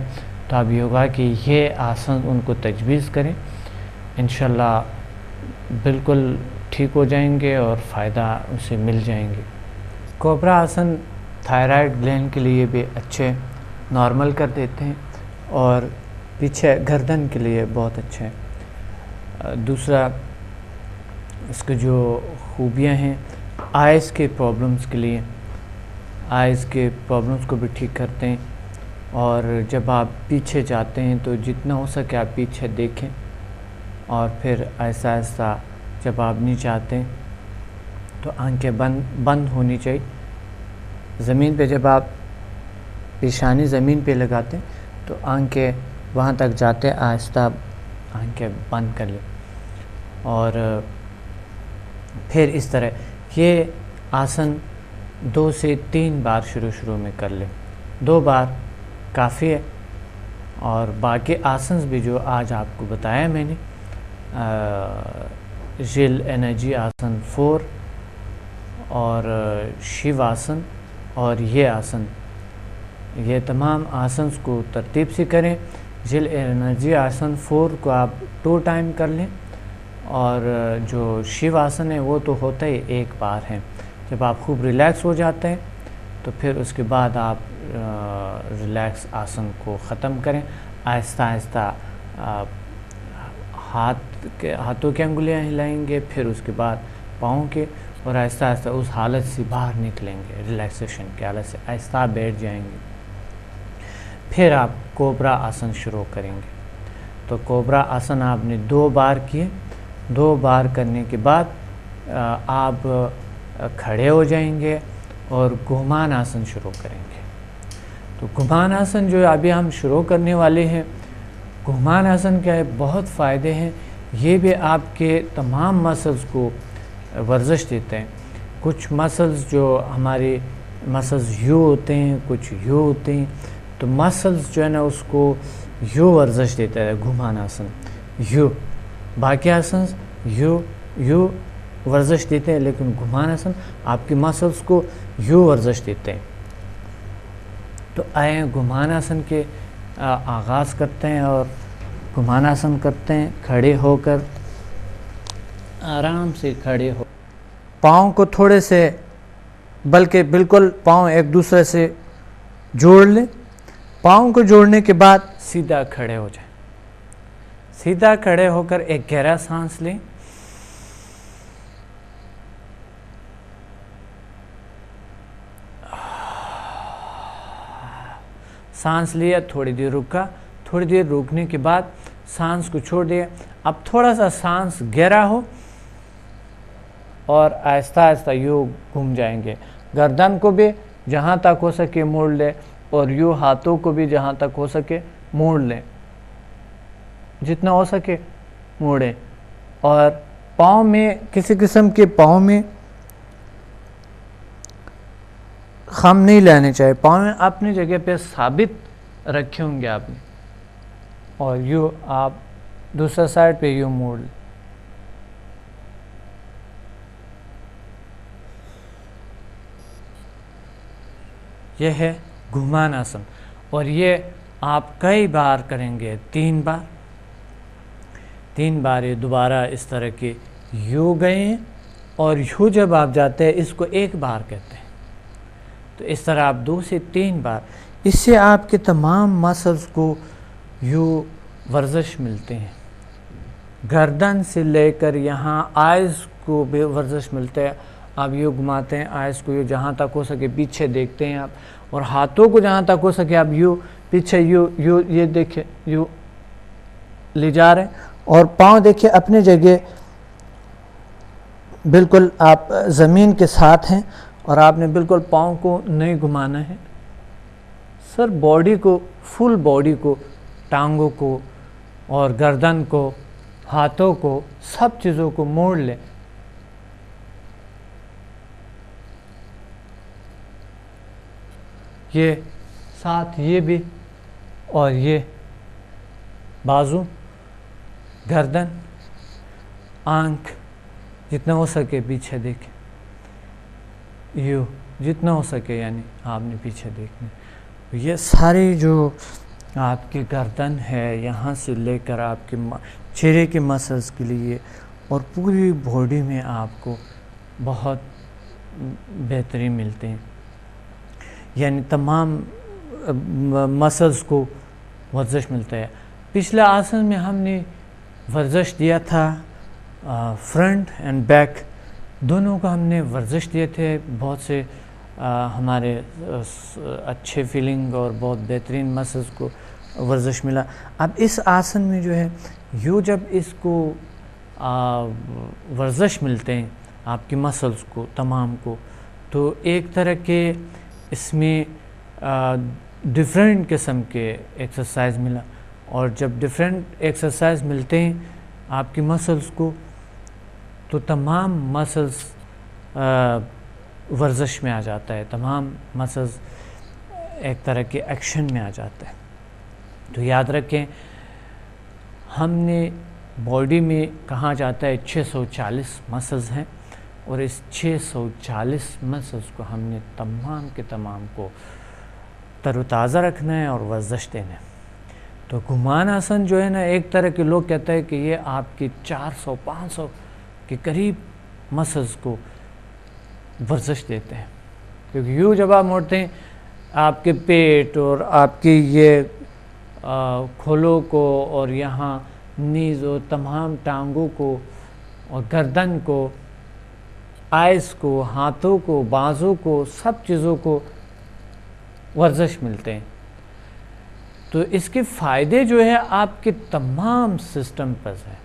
تو آپ یوگا کی یہ آسن ان کو تجویز کریں، انشاءاللہ بالکل ٹھیک ہو جائیں گے اور فائدہ اسے مل جائیں گے۔ کوبرا آسن تھائرائڈ گلینڈ کے لیے بھی اچھے نارمل کر دیتے ہیں اور پیچھے گردن کے لیے بہت اچھا ہے۔ دوسرا اس کے جو خوبیاں ہیں، آئز کے پرابلمس کے لیے، آئز کے پرابلمس کو بھی ٹھیک کرتے ہیں، اور جب آپ پیچھے جاتے ہیں تو جتنا ہو سکے آپ پیچھے دیکھیں، اور پھر آہستہ آہستہ جب آپ نیچے آتے ہیں تو آنکھیں بند ہونی چاہیے۔ زمین پہ جب آپ پیشانی زمین پہ لگاتے ہیں تو آنکھیں وہاں تک جاتے، آہستہ آنکھیں بند کر لیں، اور پھر اس طرح یہ آسن 2 سے 3 بار شروع میں کر لیں، 2 بار کافی ہے۔ اور باقی آسنز بھی جو آج آپ کو بتایا میں نے، جل انرجی آسن 4 اور شیو آسن اور یہ آسن، یہ تمام آسنز کو ترتیب سے کریں۔ جل انرجی آسن 4 کو آپ 2 ٹائم کر لیں، اور جو شیو آسن ہے وہ تو ہوتا ہی 1 بار ہے۔ جب آپ خوب ریلیکس ہو جاتے ہیں تو پھر اس کے بعد آپ ریلیکس آسن کو ختم کریں، آہستہ آہستہ ہاتھوں کی انگلیاں ہلائیں گے، پھر اس کے بعد پاؤں کے، اور آہستہ آہستہ اس حالت سے باہر نکلیں گے، ریلیکسیشن کی حالت سے آہستہ بیٹھ جائیں گے۔ پھر آپ کوبرا آسن شروع کریں گے۔ تو کوبرا آسن آپ نے 2 بار کیے، 2 بار کرنے کے بعد آپ کھڑے ہو جائیں گے اور گھمان آسن شروع کریں گے۔ تو گھمان آسن جو ابھی ہم شروع کرنے والے ہیں، گھمان آسن کے بہت فائدے ہیں، یہ بھی آپ کے تمام مسلز کو ورزش دیتے ہیں۔ کچھ مسلز جو ہمارے مسلز یوں ہوتے ہیں، کچھ یوں ہوتے ہیں، تو مسلز جو ہے نا اس کو یوں ورزش دیتا ہے گھمان آسن، یوں۔ باقی آسنز یوں ورزش دیتے ہیں، لیکن گھمان آسن آپ کی مسلز کو یوں ورزش دیتے ہیں۔ تو آئیں گھمان آسن کے آغاز کرتے ہیں، اور گھمان آسن کرتے ہیں کھڑے ہو کر، آرام سے کھڑے ہو، پاؤں کو تھوڑے سے بلکہ بالکل پاؤں ایک دوسرے سے جوڑ لیں۔ پاؤں کو جوڑنے کے بعد سیدھا کھڑے ہو جائیں، سیدھا کھڑے ہو کر ایک گہرا سانس لیں، سانس لیا، تھوڑی دیر رکا، تھوڑی دیر رکنے کے بعد سانس کو چھوڑ دیا۔ اب تھوڑا سا سانس گہرا ہو اور آہستہ آہستہ یوں گھوم جائیں گے۔ گردن کو بھی جہاں تک ہو سکے موڑ لیں، اور یوں ہاتھوں کو بھی جہاں تک ہو سکے موڑ لیں، جتنا ہو سکے موڑیں۔ اور پاؤں میں کسی قسم کے پاؤں میں خم نہیں لینے چاہیے، پاؤں اپنی جگہ پہ ثابت رکھے ہوں گے آپ نے، اور یوں آپ دوسرا سائڈ پہ یوں موڑ لیں۔ یہ ہے گھمان آسن، اور یہ آپ کئی بار کریں گے، 3 بار یہ دوبارہ اس طرح کے یوں گئے ہیں، اور یوں جب آپ جاتے ہیں اس کو 1 بار کہتے ہیں۔ تو اس طرح آپ 2 سے 3 بار، اس سے آپ کے تمام مسلز کو یوں ورزش ملتے ہیں، گردن سے لے کر یہاں آئز کو بھی ورزش ملتے ہیں۔ آپ یوں گھماتے ہیں آئز کو، یوں جہاں تک ہو سکے پیچھے دیکھتے ہیں آپ، اور ہاتھوں کو جہاں تک ہو سکے آپ یوں پیچھے یوں یہ دیکھیں، یوں لے جا رہے ہیں، اور پاؤں دیکھیں اپنی جگہ بالکل آپ زمین کے ساتھ ہیں، اور آپ نے بالکل پاؤں کو نہیں گھمانا ہے، سر باڈی کو، فل باڈی کو، ٹانگوں کو اور گردن کو، ہاتھوں کو، سب چیزوں کو موڑ لیں. یہ ساتھ یہ بھی، اور یہ بازو، گردن، آنکھ، جتنا ہو سکے پیچھے دیکھیں. یوں جتنا ہو سکے، یعنی آپ نے پیچھے دیکھنا. یہ ساری جو آپ کی گردن ہے، یہاں سے لے کر آپ کے چہرے کے مسلز کے لیے اور پوری باڈی میں آپ کو بہت بہترین ملتے ہیں. یعنی تمام مسلز کو ورزش ملتا ہے. پچھلے آسن میں ہم نے ورزش دیا تھا فرنٹ اینڈ بیک دونوں کا، ہم نے ورزش دیے تھے. بہت سے ہمارے اچھے فیلنگ اور بہت بہترین مسلز کو ورزش ملا. اب اس آسن میں جو ہے یوں جب اس کو ورزش ملتے ہیں آپ کی مسلز کو تمام کو، تو ایک طرح کے اس میں ڈیفرنٹ قسم کے ایکسرسائز ملا. اور جب ڈیفرنٹ ایکسرسائز ملتے ہیں آپ کی مسلز کو، تو تمام مسلز ورزش میں آ جاتا ہے، تمام مسلز ایک طرح کے ایکشن میں آ جاتا ہے. تو یاد رکھیں، ہم نے باڈی میں کہا جاتا ہے 640 مسلز ہیں، اور اس 640 مسلز کو ہم نے تمام کے تمام کو تر و تازہ رکھنا ہے اور ورزش دینا ہے. تو گھمان آسن جو ہے نا، ایک طرح کے لوگ کہتے ہیں کہ یہ آپ کی 400-500 کے قریب مسلز کو ورزش دیتے ہیں. کیونکہ یوں جب آپ موڑتے ہیں، آپ کے پیٹ اور آپ کی یہ کھولوں کو اور یہاں نیز اور تمام ٹانگوں کو اور گردن کو، آئس کو، ہاتھوں کو، بازو کو، سب چیزوں کو ورزش ملتے ہیں. تو اس کے فائدے جو ہے آپ کے تمام سسٹم پر ہے،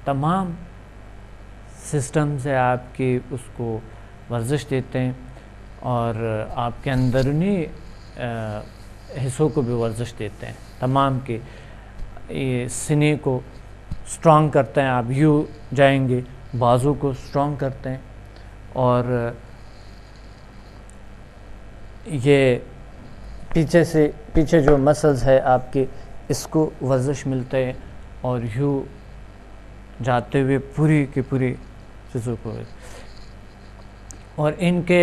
تمام سسٹم سے آپ کی اس کو ورزش دیتے ہیں، اور آپ کے اندرونی حصوں کو بھی ورزش دیتے ہیں. تمام کے یہ سینے کو سٹرونگ کرتے ہیں. آپ یوں جائیں گے، بازو کو سٹرونگ کرتے ہیں، اور یہ پیچھے جو مسلز ہے آپ کے، اس کو ورزش ملتے ہیں، اور یوں جاتے ہوئے پوری کی پوری چیزوں کو. اور ان کے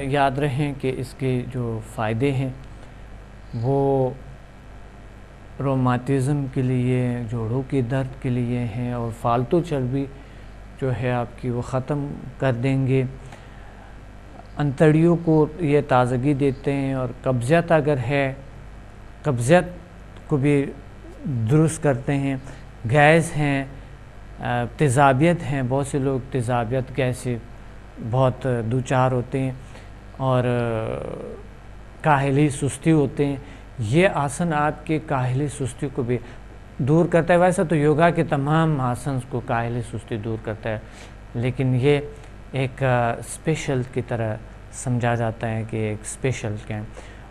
یاد رہیں کہ اس کے جو فائدے ہیں وہ روماتزم کے لیے، جوڑوں کے درد کے لیے ہیں، اور فالتو چربی جو ہے آپ کی وہ ختم کر دیں گے. انتڑیوں کو یہ تازگی دیتے ہیں، اور قبضیت اگر ہے، قبضیت کو بھی درست کرتے ہیں. گیس ہیں، تیزابیت ہیں، بہت سے لوگ تیزابیت گیس سے بہت دوچار ہوتے ہیں، اور کاہلی سستی ہوتے ہیں. یہ آسن آپ کے کاہلی سستی کو بھی دور کرتا ہے. ویسے تو یوگا کے تمام آسنز کو کاہلی سستی دور کرتا ہے، لیکن یہ ایک اسپیشل کی طرح سمجھا جاتا ہے کہ ایک اسپیشل کیا ہے.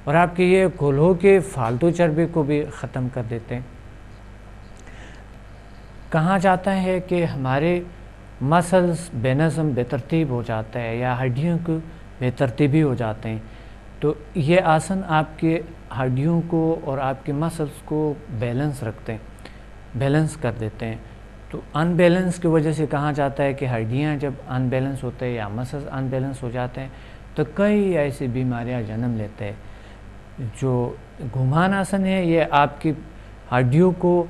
اور آپ کے یہ کولہوں کے فالتو چربی کو بھی ختم کر دیتے ہیں. کہا جاتا ہے کہ ہمارے مسلز بے نظم بے ترتیب ہو جاتا ہے، یا ہڈیوں کو بے ترتیبی ہو جاتے ہیں. تو یہ آسن آپ کے ہڈیوں کو اور آپ کے مسلز کو بیلنس رکھتے ہیں، بیلنس کر دیتے ہیں. تو ان بیلنس کی وجہ سے کہا جاتا ہے کہ ہڈیاں جب ان بیلنس ہوتے ہیں یا مسلز ان بیلنس ہو جاتے ہیں تو کئی ایسی بیماریاں جنم لیتے ہیں. جو گھمان آسن ہے یہ آپ کی ہڈیوں کو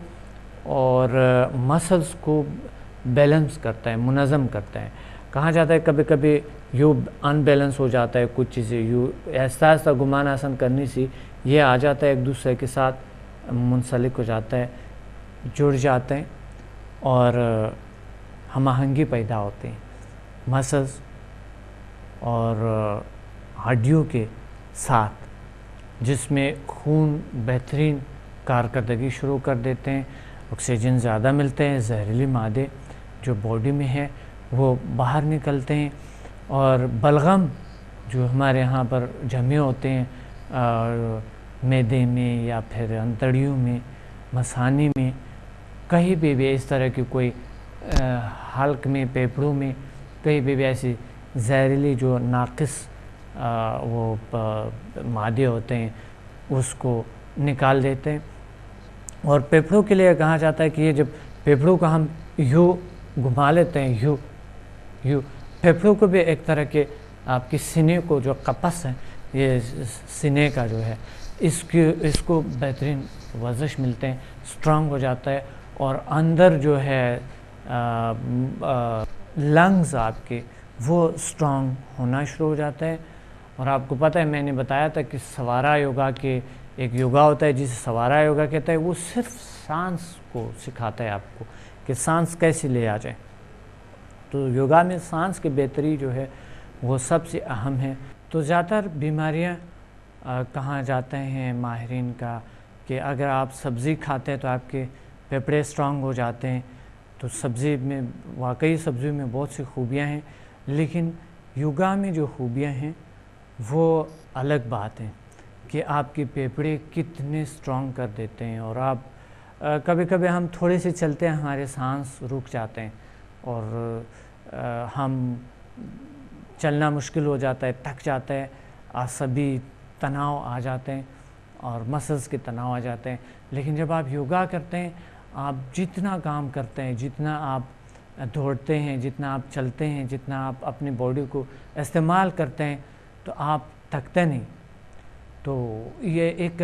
اور مسلز کو بیلنس کرتا ہے، منظم کرتا ہے. کہا جاتا ہے کبھی کبھی یوں ان بیلنس ہو جاتا ہے کچھ چیزیں، یوں آہستہ آہستہ گھمان آسن کرنے سے یہ آ جاتا ہے، ایک دوسرے کے ساتھ منسلک ہو جاتا ہے، جڑ جاتے ہیں، اور ہم آہنگی پیدا ہوتے ہیں مسلز اور ہڈیوں کے ساتھ، جس میں خون بہترین کارکردگی شروع کر دیتے ہیں. آکسیجن زیادہ ملتے ہیں، زہریلی مادے جو باڈی میں ہے وہ باہر نکلتے ہیں، اور بلغم جو ہمارے یہاں پر جمع ہوتے ہیں معدے میں یا پھر انتڑیوں میں، مثانے میں، کہیں بھی اس طرح کی کوئی حلق میں، پیپڑوں میں کہیں بھی ایسی زہریلی جو ناقص وہ مادے ہوتے ہیں اس کو نکال دیتے ہیں. اور پھیپھڑوں کے لیے کہا جاتا ہے کہ یہ جب پھیپھڑوں کو ہم یوں گھما لیتے ہیں، یوں پھیپھڑوں کو بھی ایک طرح کے آپ کی سینے کو جو قفس ہے، یہ سینے کا جو ہے اس کو بہترین ورزش ملتے ہیں، اسٹرانگ ہو جاتا ہے. اور اندر جو ہے لنگز آپ کے وہ اسٹرانگ ہونا شروع ہو جاتا ہے. اور آپ کو پتہ ہے میں نے بتایا تھا کہ سوارا یوگا کے ایک یوگا ہوتا ہے جسے سوارا یوگا کہتا ہے، وہ صرف سانس کو سکھاتا ہے آپ کو کہ سانس کیسے لے آ جائے. تو یوگا میں سانس کی بہتری جو ہے وہ سب سے اہم ہے. تو زیادہ تر بیماریاں کہا جاتے ہیں ماہرین کا کہ اگر آپ سبزی کھاتے ہیں تو آپ کے پھیپھڑے اسٹرانگ ہو جاتے ہیں. تو سبزی میں واقعی سبزی میں بہت سی خوبیاں ہیں، لیکن یوگا میں جو خوبیاں ہیں وہ الگ بات ہے کہ آپ کے پھیپھڑے کتنے اسٹرانگ کر دیتے ہیں. اور آپ کبھی کبھی ہم تھوڑے سے چلتے ہیں ہمارے سانس رک جاتے ہیں اور ہم چلنا مشکل ہو جاتا ہے، تھک جاتا ہے، عصبی تناؤ آ جاتے ہیں اور مسلز کے تناؤ آ جاتے ہیں. لیکن جب آپ یوگا کرتے ہیں، آپ جتنا کام کرتے ہیں، جتنا آپ دوڑتے ہیں، جتنا آپ چلتے ہیں، جتنا آپ اپنی باڈی کو استعمال کرتے ہیں تو آپ تھکتے نہیں. تو یہ ایک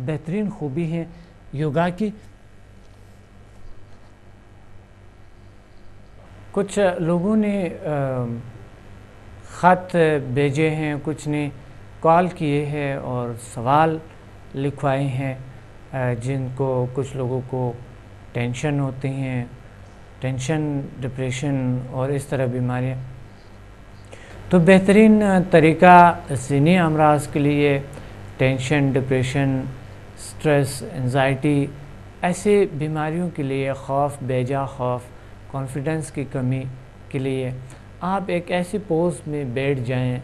بہترین خوبی ہے یوگا کی. کچھ لوگوں نے خط بھیجے ہیں، کچھ نے کال کیے ہیں اور سوال لکھوائے ہیں جن کو کچھ لوگوں کو ٹینشن ہوتی ہیں، ٹینشن، ڈپریشن اور اس طرح بیماریاں. تو بہترین طریقہ ذہنی امراض کے لیے، ٹینشن، ڈپریشن، سٹریس، انزائٹی، ایسی بیماریوں کے لیے، خوف، بیجا خوف، کانفیڈنس کی کمی کے لیے آپ ایک ایسی پوز میں بیٹھ جائیں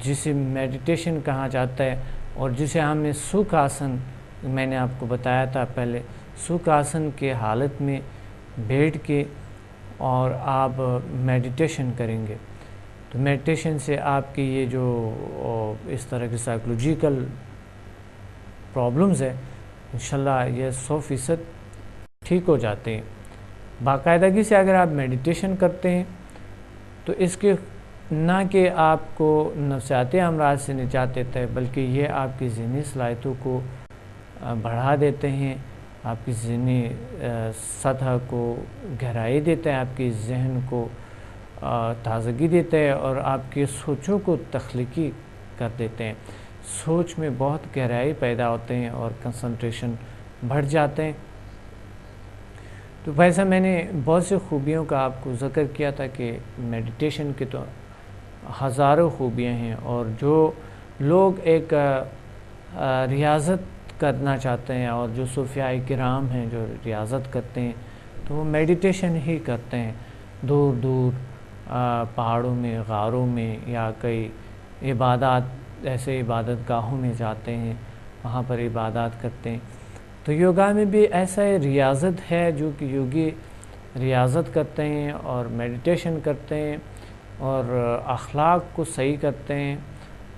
جسے میڈیٹیشن کہا جاتا ہے اور جسے ہم نے سکھ آسن، میں نے آپ کو بتایا تھا پہلے، سکھ آسن کے حالت میں بیٹھ کے اور آپ میڈیٹیشن کریں گے. تو میڈیٹیشن سے آپ کی یہ جو اس طرح کی سائیکولوجیکل پرابلمز ہے انشاءاللہ یہ 100% ٹھیک ہو جاتے ہیں. باقاعدگی سے اگر آپ میڈیٹیشن کرتے ہیں تو اس کے نہ کہ آپ کو نفسیاتی امراض سے نجات دیتا ہے، بلکہ یہ آپ کی ذہنی صلاحیتوں کو بڑھا دیتے ہیں، آپ کی ذہنی سطح کو گہرائی دیتے ہیں، آپ کی ذہن کو تازگی دیتے ہیں اور آپ کی سوچوں کو تخلیقی کر دیتے ہیں. سوچ میں بہت گہرائی پیدا ہوتے ہیں اور کنسنٹریشن بڑھ جاتے ہیں. تو ویسا میں نے بہت سی خوبیوں کا آپ کو ذکر کیا تھا کہ میڈیٹیشن کے تو ہزاروں خوبیاں ہیں. اور جو لوگ ایک ریاضت کرنا چاہتے ہیں اور جو صوفیاء کرام ہیں جو ریاضت کرتے ہیں تو وہ میڈیٹیشن ہی کرتے ہیں. دور دور پہاڑوں میں، غاروں میں یا کئی ایسے عبادت گاہوں میں جاتے ہیں، وہاں پر عبادات کرتے ہیں. تو یوگا میں بھی ایسا ریاضت ہے جو کہ یوگی ریاضت کرتے ہیں اور میڈیٹیشن کرتے ہیں اور اخلاق کو صحیح کرتے ہیں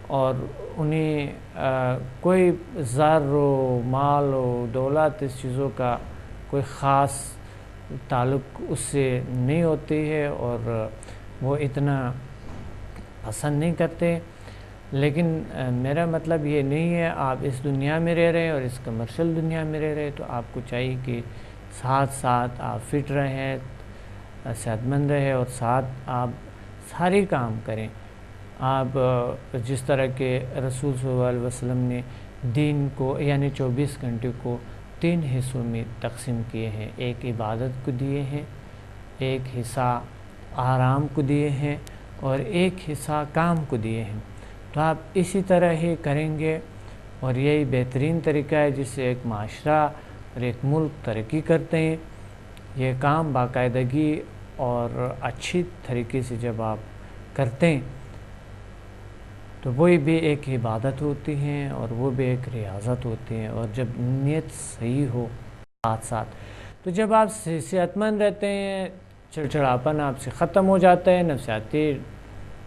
اور انہیں کوئی زر و مال و دولت اس چیزوں کا کوئی خاص تعلق اس سے نہیں ہوتی ہے اور وہ اتنا پسند نہیں کرتے. لیکن میرا مطلب یہ نہیں ہے آپ اس دنیا میں رہ رہے ہیں اور اس کمرشل دنیا میں رہ رہے تو آپ کو چاہیے کہ ساتھ ساتھ آپ فٹ رہیں، صحت مند رہیں اور ساتھ آپ سارے کام کریں. آپ جس طرح کے رسول صلی اللہ علیہ وسلم نے دین کو یعنی 24 گھنٹے کو 3 حصوں میں تقسیم کیے ہیں، ایک عبادت کو دیے ہیں، ایک حصہ آرام کو دیے ہیں اور ایک حصہ کام کو دیے ہیں. تو آپ اسی طرح ہی کریں گے اور یہی بہترین طریقہ ہے جس سے ایک معاشرہ اور ایک ملک ترقی کرتے ہیں. یہ کام باقاعدگی اور اچھی طریقے سے جب آپ کرتے ہیں تو وہی بھی ایک عبادت ہوتی ہیں اور وہ بھی ایک ریاضت ہوتی ہیں. اور جب نیت صحیح ہو ساتھ ساتھ تو جب آپ صحت مند رہتے ہیں، چڑچڑاپن آپ سے ختم ہو جاتا ہے، نفسیاتی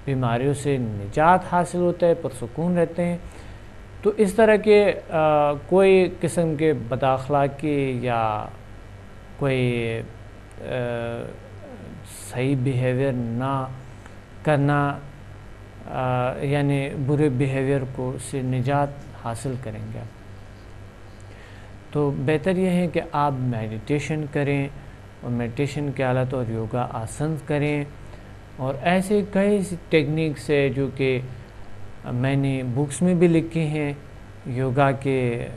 بیماریوں سے نجات حاصل ہوتا ہے، پرسکون رہتے ہیں، تو اس طرح کے کوئی قسم کے بداخلاقی یا کوئی صحیح بیہیویئر نہ کرنا، یعنی برے بیہیویئر کو سے نجات حاصل کریں گے. تو بہتر یہ ہے کہ آپ میڈیٹیشن کریں، اور میڈیٹیشن کے آلات اور یوگا آسن کریں، اور ایسے کئی ٹیکنیکس ہے جو کہ میں نے بکس میں بھی لکھی ہیں، یوگا کے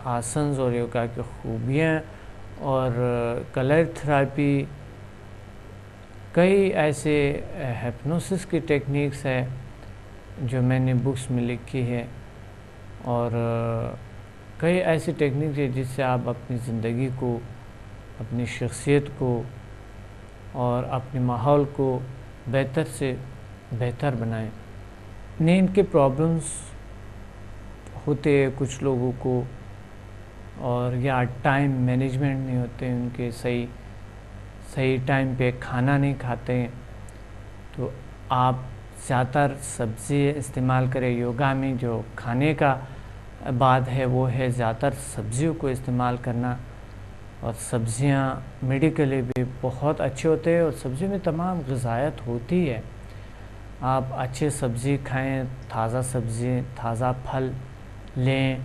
آسنز اور یوگا کی خوبیاں اور کلر تھراپی. کئی ایسے ہپنوسس کی ٹیکنیکس ہے جو میں نے بکس میں لکھی ہے، اور کئی ایسی ٹیکنیکس ہے جس سے آپ اپنی زندگی کو، اپنی شخصیت کو اور اپنے ماحول کو بہتر سے بہتر بنائیں. نیند کے پرابلمس ہوتے ہیں کچھ لوگوں کو، اور یا ٹائم مینجمنٹ نہیں ہوتے ان کے، صحیح ٹائم پہ کھانا نہیں کھاتے ہیں. تو آپ زیادہ تر سبزی استعمال کریں. یوگا میں جو کھانے کا بات ہے وہ ہے زیادہ تر سبزیوں کو استعمال کرنا، اور سبزیاں میڈیکلی بھی بہت اچھے ہوتے ہیں، اور سبزی میں تمام غذائیت ہوتی ہے. آپ اچھے سبزی کھائیں، تازہ سبزی، تازہ پھل لیں،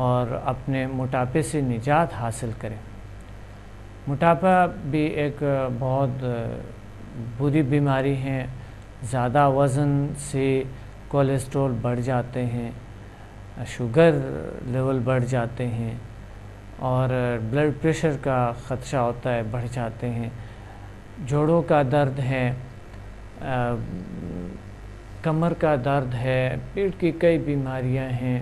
اور اپنے موٹاپے سے نجات حاصل کریں. موٹاپا بھی ایک بہت بری بیماری ہے. زیادہ وزن سے کولیسٹرول بڑھ جاتے ہیں، شوگر لیول بڑھ جاتے ہیں، اور بلڈ پریشر کا خدشہ ہوتا ہے، بڑھ جاتے ہیں. جوڑوں کا درد ہے، کمر کا درد ہے، پیٹ کی کئی بیماریاں ہیں.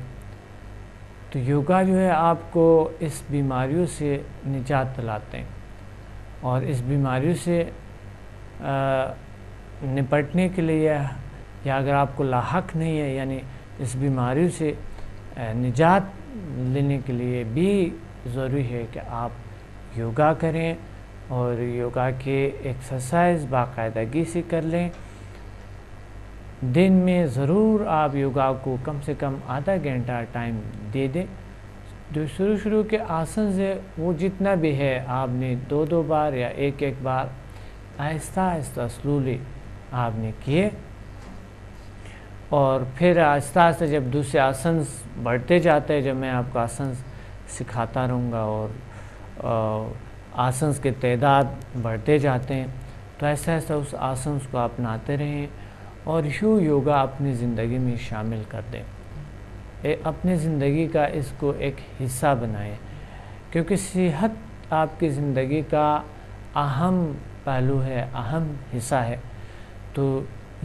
تو یوگا جو ہے آپ کو اس بیماریوں سے نجات دلاتے ہیں، اور اس بیماریوں سے نپٹنے کے لیے، یا اگر آپ کو لاحق نہیں ہے، یعنی اس بیماریوں سے نجات لینے کے لیے بھی ضروری ہے کہ آپ یوگا کریں، اور یوگا کے ایکسرسائز باقاعدگی سے کر لیں. دن میں ضرور آپ یوگا کو کم سے کم آدھا گھنٹہ ٹائم دے دیں. جو شروع کے آسنز ہے وہ جتنا بھی ہے آپ نے 2 بار یا ایک بار آہستہ سلولی آپ نے کیے، اور پھر آہستہ جب دوسرے آسنز بڑھتے جاتے ہیں، جب میں آپ کو آسنز سکھاتا رہوں گا اور آسنز کے تعداد بڑھتے جاتے ہیں، تو ایسا اس آسنز کو اپناتے رہیں، اور یوگا اپنی زندگی میں شامل کر دیں. اپنی زندگی کا اس کو ایک حصہ بنائیں، کیونکہ صحت آپ کی زندگی کا اہم پہلو ہے، اہم حصہ ہے. تو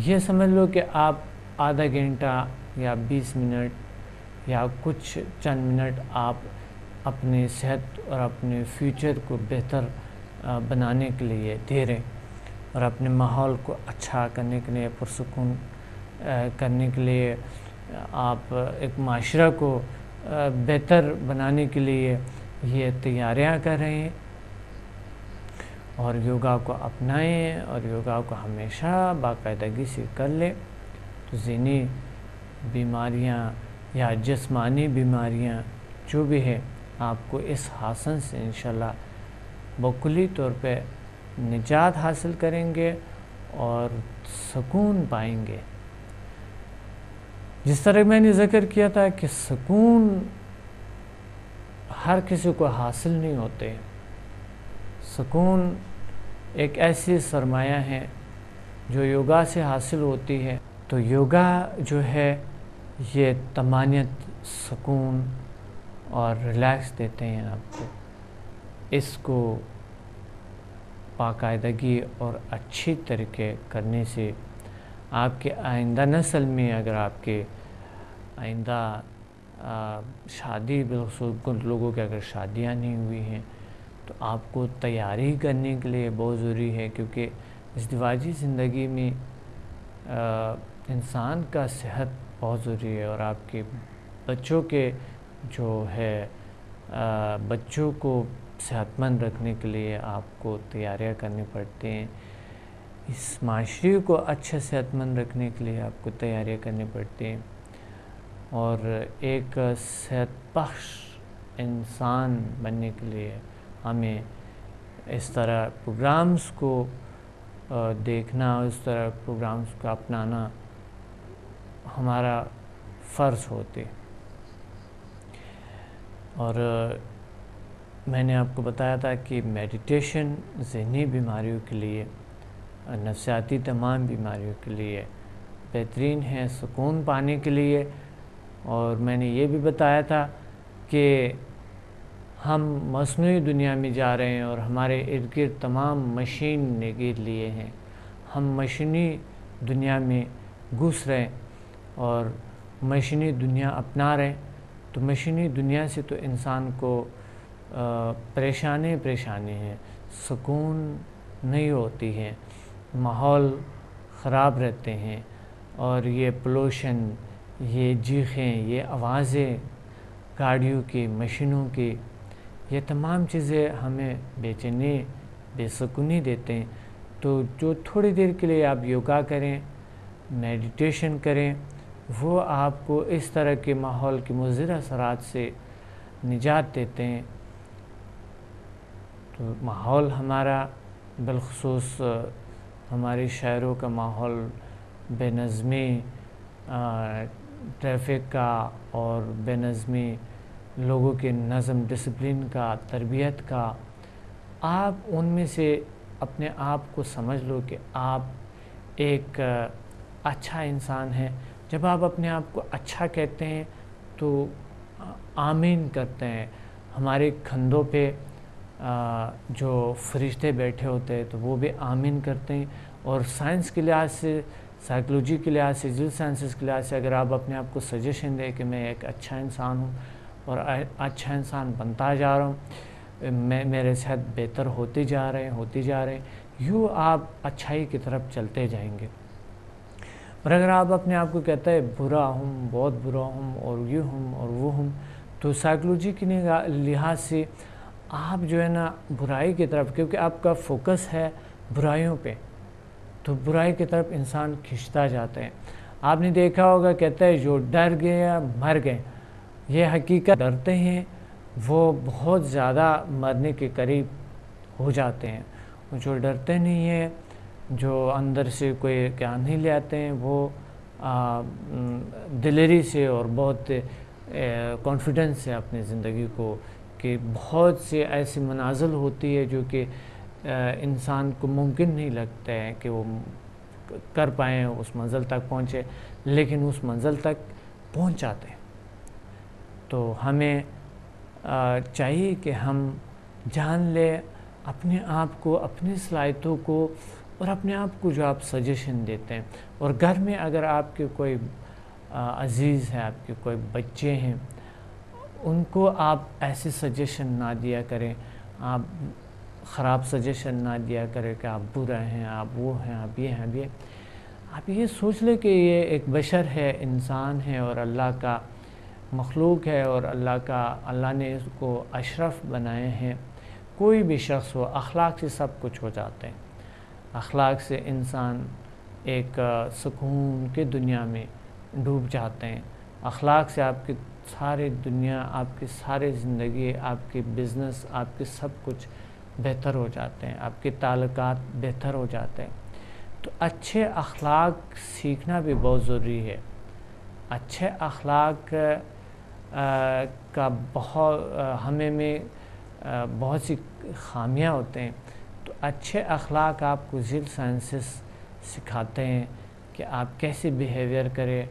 یہ سمجھ لو کہ آپ آدھا گھنٹہ یا 20 منٹ یا کچھ چند منٹ آپ اپنی صحت اور اپنے فیوچر کو بہتر بنانے کے لیے دے رہے ہیں، اور اپنے ماحول کو اچھا کرنے کے لیے، پرسکون کرنے کے لیے، آپ ایک معاشرہ کو بہتر بنانے کے لیے یہ تیاریاں کر رہے ہیں. اور یوگا کو اپنائیں، اور یوگا کو ہمیشہ باقاعدگی سے کر لیں، تو ذہنی بیماریاں یا جسمانی بیماریاں جو بھی ہے آپ کو اس آسن سے انشاءاللہ بکلی طور پہ نجات حاصل کریں گے اور سکون پائیں گے. جس طرح میں نے ذکر کیا تھا کہ سکون ہر کسی کو حاصل نہیں ہوتے. سکون ایک ایسی سرمایہ ہے جو یوگا سے حاصل ہوتی ہے. تو یوگا جو ہے یہ طمانینت، سکون اور ریلیکس دیتے ہیں آپ کو. اس کو باقاعدگی اور اچھی طریقے کرنے سے آپ کے آئندہ نسل میں، اگر آپ کے آئندہ شادی، بالخصوص لوگوں کے اگر شادیاں نہیں ہوئی ہیں، تو آپ کو تیاری کرنے کے لیے بہت ضروری ہے، کیونکہ ازدواجی زندگی میں انسان کا صحت بہت ضروری ہے. اور آپ کے بچوں کے جو ہے بچوں کو صحت مند رکھنے کے لیے آپ کو تیاریاں کرنی پڑتی ہیں، اس معاشرے کو اچھا صحت مند رکھنے کے لیے آپ کو تیاریاں کرنی پڑتی ہیں، اور ایک صحت بخش انسان بننے کے لیے ہمیں اس طرح پروگرامز کو دیکھنا، اس طرح پروگرامز کو اپنانا ہمارا فرض ہوتے۔ اور میں نے آپ کو بتایا تھا کہ میڈیٹیشن ذہنی بیماریوں کے لیے، نفسیاتی تمام بیماریوں کے لیے بہترین ہے، سکون پانے کے لیے۔ اور میں نے یہ بھی بتایا تھا کہ ہم مصنوعی دنیا میں جا رہے ہیں اور ہمارے ارد گرد تمام مشین نے گھیر لیے ہیں، ہم مشینی دنیا میں گھس رہے ہیں اور مشینی دنیا اپنا رہے ہیں۔ تو مشینی دنیا سے تو انسان کو پریشانی ہیں، سکون نہیں ہوتی ہے، ماحول خراب رہتے ہیں، اور یہ پولوشن، یہ چیخیں، یہ آوازیں گاڑیوں کی، مشینوں کی، یہ تمام چیزیں ہمیں بے چینی، بے سکونی دیتے ہیں۔ تو جو تھوڑی دیر کے لیے آپ یوگا کریں، میڈیٹیشن کریں، وہ آپ کو اس طرح کے ماحول کے مضر اثرات سے نجات دیتے ہیں۔ تو ماحول ہمارا، بالخصوص ہمارے شہروں کا ماحول، بے نظمی، ٹریفک کا اور بے نظمی، لوگوں کے نظم ڈسپلن کا، تربیت کا، آپ ان میں سے اپنے آپ کو سمجھ لو کہ آپ ایک اچھا انسان ہیں۔ جب آپ اپنے آپ کو اچھا کہتے ہیں تو آمین کرتے ہیں، ہمارے کندھوں پہ جو فرشتے بیٹھے ہوتے ہیں تو وہ بھی آمین کرتے ہیں۔ اور سائنس کے لحاظ سے، سائیکلوجی کے لحاظ سے، جل سائنسز کے لحاظ سے اگر آپ اپنے آپ کو سجیشن دیں کہ میں ایک اچھا انسان ہوں اور اچھا انسان بنتا جا رہا ہوں، میرے صحت بہتر ہوتی جا رہے ہیں، یوں آپ اچھائی کی طرف چلتے جائیں گے۔ اور اگر آپ اپنے آپ کو کہتے ہیں برا ہوں، بہت برا ہوں، اور یہ ہوں اور وہ ہوں، تو سائیکلوجی کے لحاظ سے آپ جو ہے نا برائی کی طرف، کیونکہ آپ کا فوکس ہے برائیوں پہ، تو برائی کی طرف انسان کھنچتا جاتا ہے۔ آپ نے دیکھا ہوگا، کہتا ہے جو ڈر گیا مر گئے، یہ حقیقت، ڈرتے ہیں وہ بہت زیادہ مرنے کے قریب ہو جاتے ہیں، جو ڈرتے نہیں ہیں، جو اندر سے کوئی کیا نہیں لے آتے ہیں، وہ دلیری سے اور بہت کانفیڈنس سے اپنی زندگی کو، کہ بہت سے ایسی منازل ہوتی ہے جو کہ انسان کو ممکن نہیں لگتا ہے کہ وہ کر پائیں، اس منزل تک پہنچے، لیکن اس منزل تک پہنچ جاتے ہیں۔ تو ہمیں چاہیے کہ ہم جان لیں اپنے آپ کو، اپنی صلاحیتوں کو، اور اپنے آپ کو جو آپ سجیشن دیتے ہیں۔ اور گھر میں اگر آپ کے کوئی عزیز ہے، آپ کے کوئی بچے ہیں، ان کو آپ ایسے سجیشن نہ دیا کریں، آپ خراب سجیشن نہ دیا کریں کہ آپ برا ہیں، آپ وہ ہیں، آپ یہ ہیں، آپ یہ سوچ لیں کہ یہ ایک بشر ہے، انسان ہے، اور اللہ کا مخلوق ہے، اور اللہ نے اس کو اشرف بنائے ہیں۔ کوئی بھی شخص ہو، اخلاق سے سب کچھ ہو جاتے ہیں، اخلاق سے انسان ایک سکون کی دنیا میں ڈوب جاتے ہیں، اخلاق سے آپ کی ساری دنیا، آپ کی ساری زندگی، آپ کی بزنس، آپ کے سب کچھ بہتر ہو جاتے ہیں، آپ کے تعلقات بہتر ہو جاتے ہیں۔ تو اچھے اخلاق سیکھنا بھی بہت ضروری ہے۔ اچھے اخلاق کا ہمیں میں بہت سی خامیاں ہوتے ہیں، تو اچھے اخلاق آپ کو ذیل سائنسز سکھاتے ہیں کہ آپ کیسے بیہیویئر کریں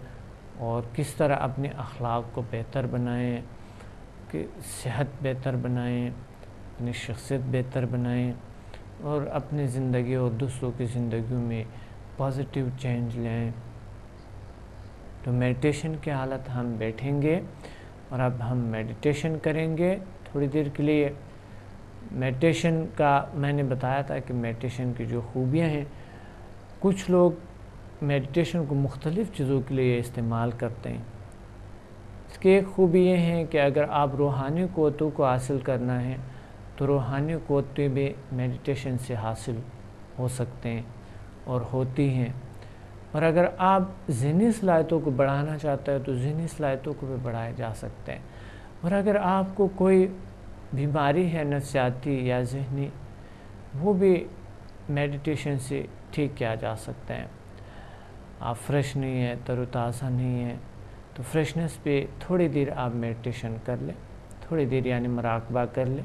اور کس طرح اپنے اخلاق کو بہتر بنائیں، کہ صحت بہتر بنائیں، اپنی شخصیت بہتر بنائیں، اور اپنی زندگی اور دوسروں کی زندگیوں میں پازیٹیو چینج لائیں۔ تو میڈیٹیشن کی حالت ہم بیٹھیں گے اور اب ہم میڈیٹیشن کریں گے تھوڑی دیر کے لیے۔ میڈیٹیشن کا میں نے بتایا تھا کہ میڈیٹیشن کی جو خوبیاں ہیں، کچھ لوگ میڈیٹیشن کو مختلف چیزوں کے لیے استعمال کرتے ہیں۔ اس کی ایک خوبی یہ ہے کہ اگر آپ روحانی قوتوں کو حاصل کرنا ہے تو روحانی قوتیں بھی میڈیٹیشن سے حاصل ہو سکتے ہیں اور ہوتی ہیں. اور اگر آپ ذہنی صلاحیتوں کو بڑھانا چاہتے ہیں تو ذہنی صلاحیتوں کو بھی بڑھائے جا سکتے ہیں. اور اگر آپ کو کوئی بیماری ہے نفسیاتی یا ذہنی، وہ بھی میڈیٹیشن سے ٹھیک کیا جا سکتا ہے. آپ فریش نہیں ہیں، تر و تازہ نہیں ہیں، تو فریشنس پہ تھوڑی دیر آپ میڈیٹیشن کر لیں، تھوڑی دیر یعنی مراقبہ کر لیں،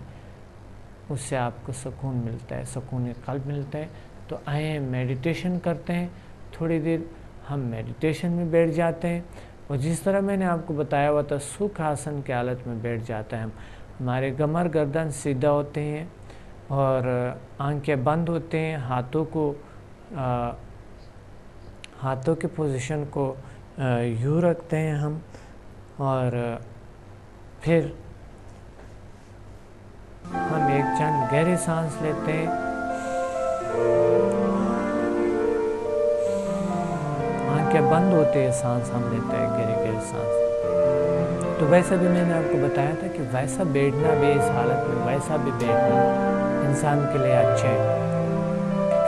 اس سے آپ کو سکون ملتا ہے، سکون قلب ملتا ہے. تو آئیں میڈیٹیشن کرتے ہیں. تھوڑی دیر ہم میڈیٹیشن میں بیٹھ جاتے ہیں، اور جس طرح میں نے آپ کو بتایا ہوا تھا سکھ آسن کی حالت میں بیٹھ جاتے ہیں. ہمارے کمر گردن سیدھا ہوتے ہیں اور آنکھیں بند ہوتے ہیں، ہاتھوں کے پوزیشن کو یوں رکھتے ہیں ہم، اور پھر ہم ایک چند گہری سانس لیتے ہیں. آنکھیں بند ہوتے ہیں، سانس ہم لیتے ہیں گہری سانس. تو ویسا بھی میں نے آپ کو بتایا تھا کہ ویسا بیٹھنا بھی اس حالت میں، ویسا بھی بیٹھنا انسان کے لیے اچھا ہے.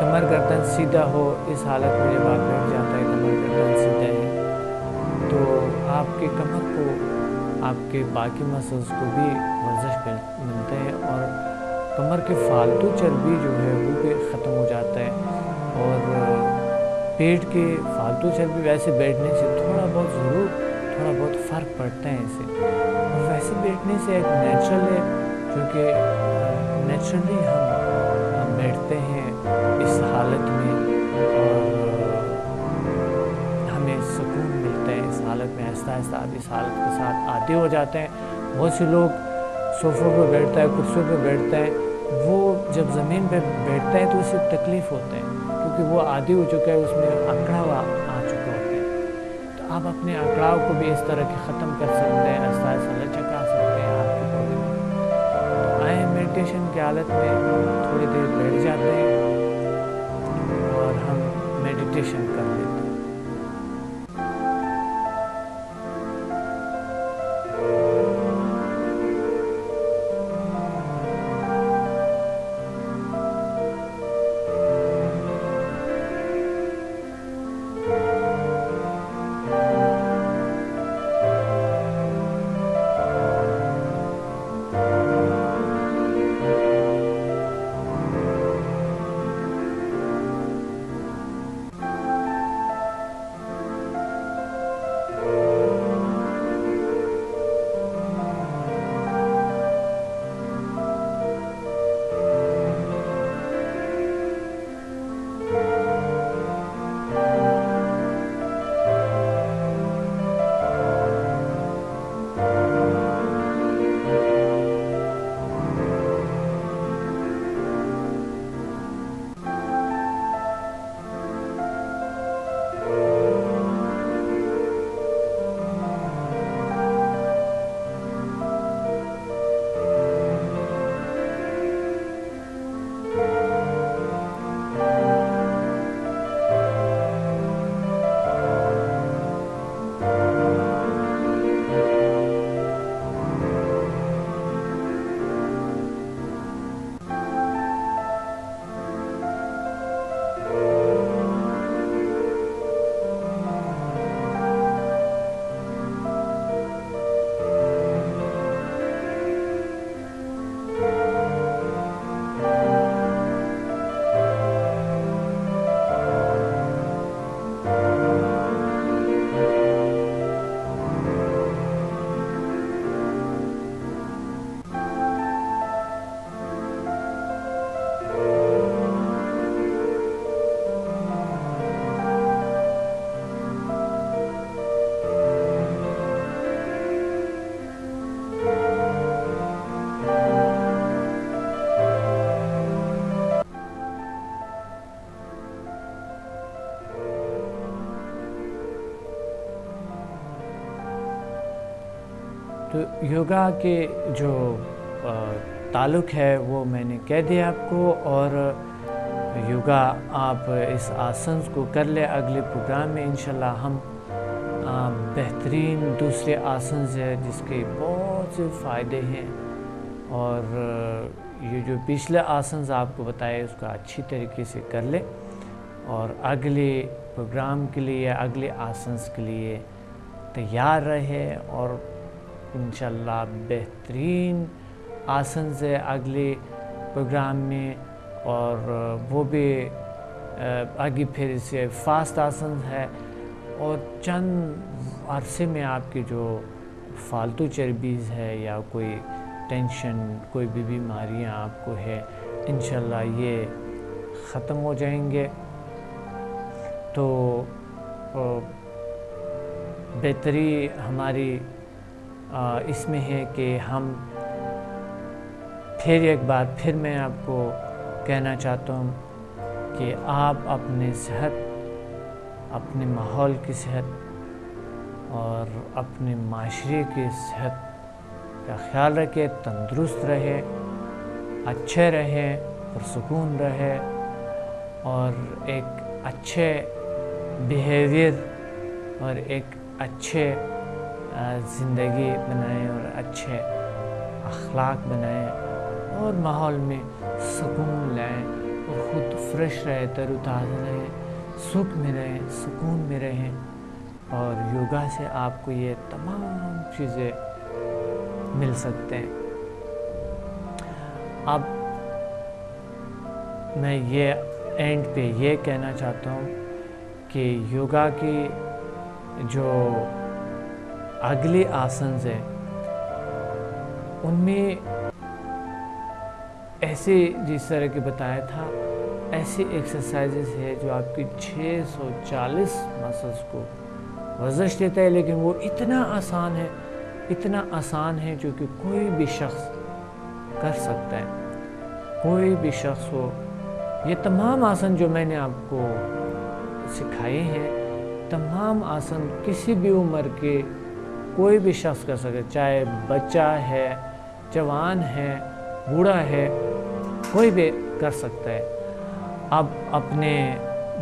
کمر گردن سیدھا ہو، اس حالت میں جب آپ بیٹھ جاتا ہے کمر گردن سیدھا ہے، تو آپ کے کمر کو، آپ کے باقی مسلز کو بھی ورزش ملتا ہے، اور کمر کی فالتو چربی جو ہے وہ بھی ختم ہو جاتا ہے. اور پیٹ کی فالتو چربی ویسے بیٹھنے سے تھوڑا بہت فرق پڑتا ہے اسے. اور ویسے بیٹھنے سے ایک نیچرل ہے، کیونکہ نیچرلی ہم بیٹھتے ہیں اس حالت میں، اور ہمیں سکون ملتا ہے اس حالت میں. آہستہ آہستہ آپ اس حالت کے ساتھ عادی ہو جاتے ہیں. بہت سے لوگ صوفوں پہ بیٹھتا ہے، کرسیوں پہ بیٹھتا ہے، وہ جب زمین پہ بیٹھتا ہے تو اسے تکلیف ہوتا ہے، کیونکہ وہ عادی ہو چکا ہے، اس میں اکڑاؤ آ چکا ہوتا ہے. تو آپ اپنے اکڑاؤ کو بھی اس طرح کے ختم کر سکتے ہیں، آہستہ آہستہ لچک آ سکتے ہیں آپ کے باڈی میں. تو آئیں میڈیٹیشن کی حالت میں تھوڑی دیر بیٹھ جاتے ہیں اور ہم میڈیٹیشن کر لیتے ہیں. تو یوگا کے جو تعلق ہے وہ میں نے کہہ دیا آپ کو، اور یوگا آپ اس آسنس کو کر لیں. اگلے پروگرام میں انشاءاللہ ہم بہترین دوسرے آسنز ہے جس کے بہت سے فائدے ہیں، اور یہ جو پچھلے آسنز آپ کو بتائے اس کا اچھی طریقے سے کر لیں اور اگلے پروگرام کے لیے اگلے آسنز کے لیے تیار رہے اور انشاءاللہ بہترین آسنز ہے اگلے پروگرام میں، اور وہ بھی آگے پھر سے فاسٹ آسنز ہے، اور چند عرصے میں آپ کی جو فالتو چربیز ہے یا کوئی ٹینشن کوئی بھی بیماریاں آپ کو ہے انشاءاللہ یہ ختم ہو جائیں گے۔ تو بہتری ہماری اس میں ہے کہ ہم پھر ایک بار پھر میں آپ کو کہنا چاہتا ہوں کہ آپ اپنے صحت، اپنے ماحول کی صحت اور اپنے معاشرے کی صحت کا خیال رکھیں، تندرست رہے، اچھے رہیں، پرسکون رہے اور ایک اچھے بیہیویئر اور ایک اچھے زندگی بنائیں اور اچھے اخلاق بنائیں اور ماحول میں سکون لائیں اور خود فریش رہے، تر و تازہ رہیں، سکھ میں رہیں، سکون میں رہیں، اور یوگا سے آپ کو یہ تمام چیزیں مل سکتے ہیں۔ اب میں یہ اینڈ پہ یہ کہنا چاہتا ہوں کہ یوگا کی جو اگلی آسنز ہیں ان میں ایسے جس طرح کہ بتایا تھا ایسی ایکسرسائزز ہے جو آپ کی 640 مسلز کو ورزش دیتا ہے، لیکن وہ اتنا آسان ہے جو کہ کوئی بھی شخص کر سکتا ہے، کوئی بھی شخص ہو۔ یہ تمام آسن جو میں نے آپ کو سکھائے ہیں، تمام آسن کسی بھی عمر کے کوئی بھی شخص کر سکے، چاہے بچہ ہے، جوان ہے، بوڑھا ہے، کوئی بھی کر سکتا ہے۔ اب اپنے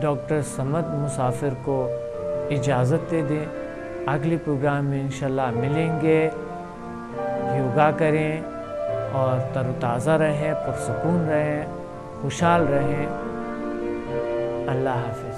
ڈاکٹر صمد مسافر کو اجازت دے دیں، اگلے پروگرام میں انشاءاللہ ملیں گے، یوگا کریں اور تر و تازہ رہیں، پرسکون رہیں، خوشحال رہیں۔ اللہ حافظ۔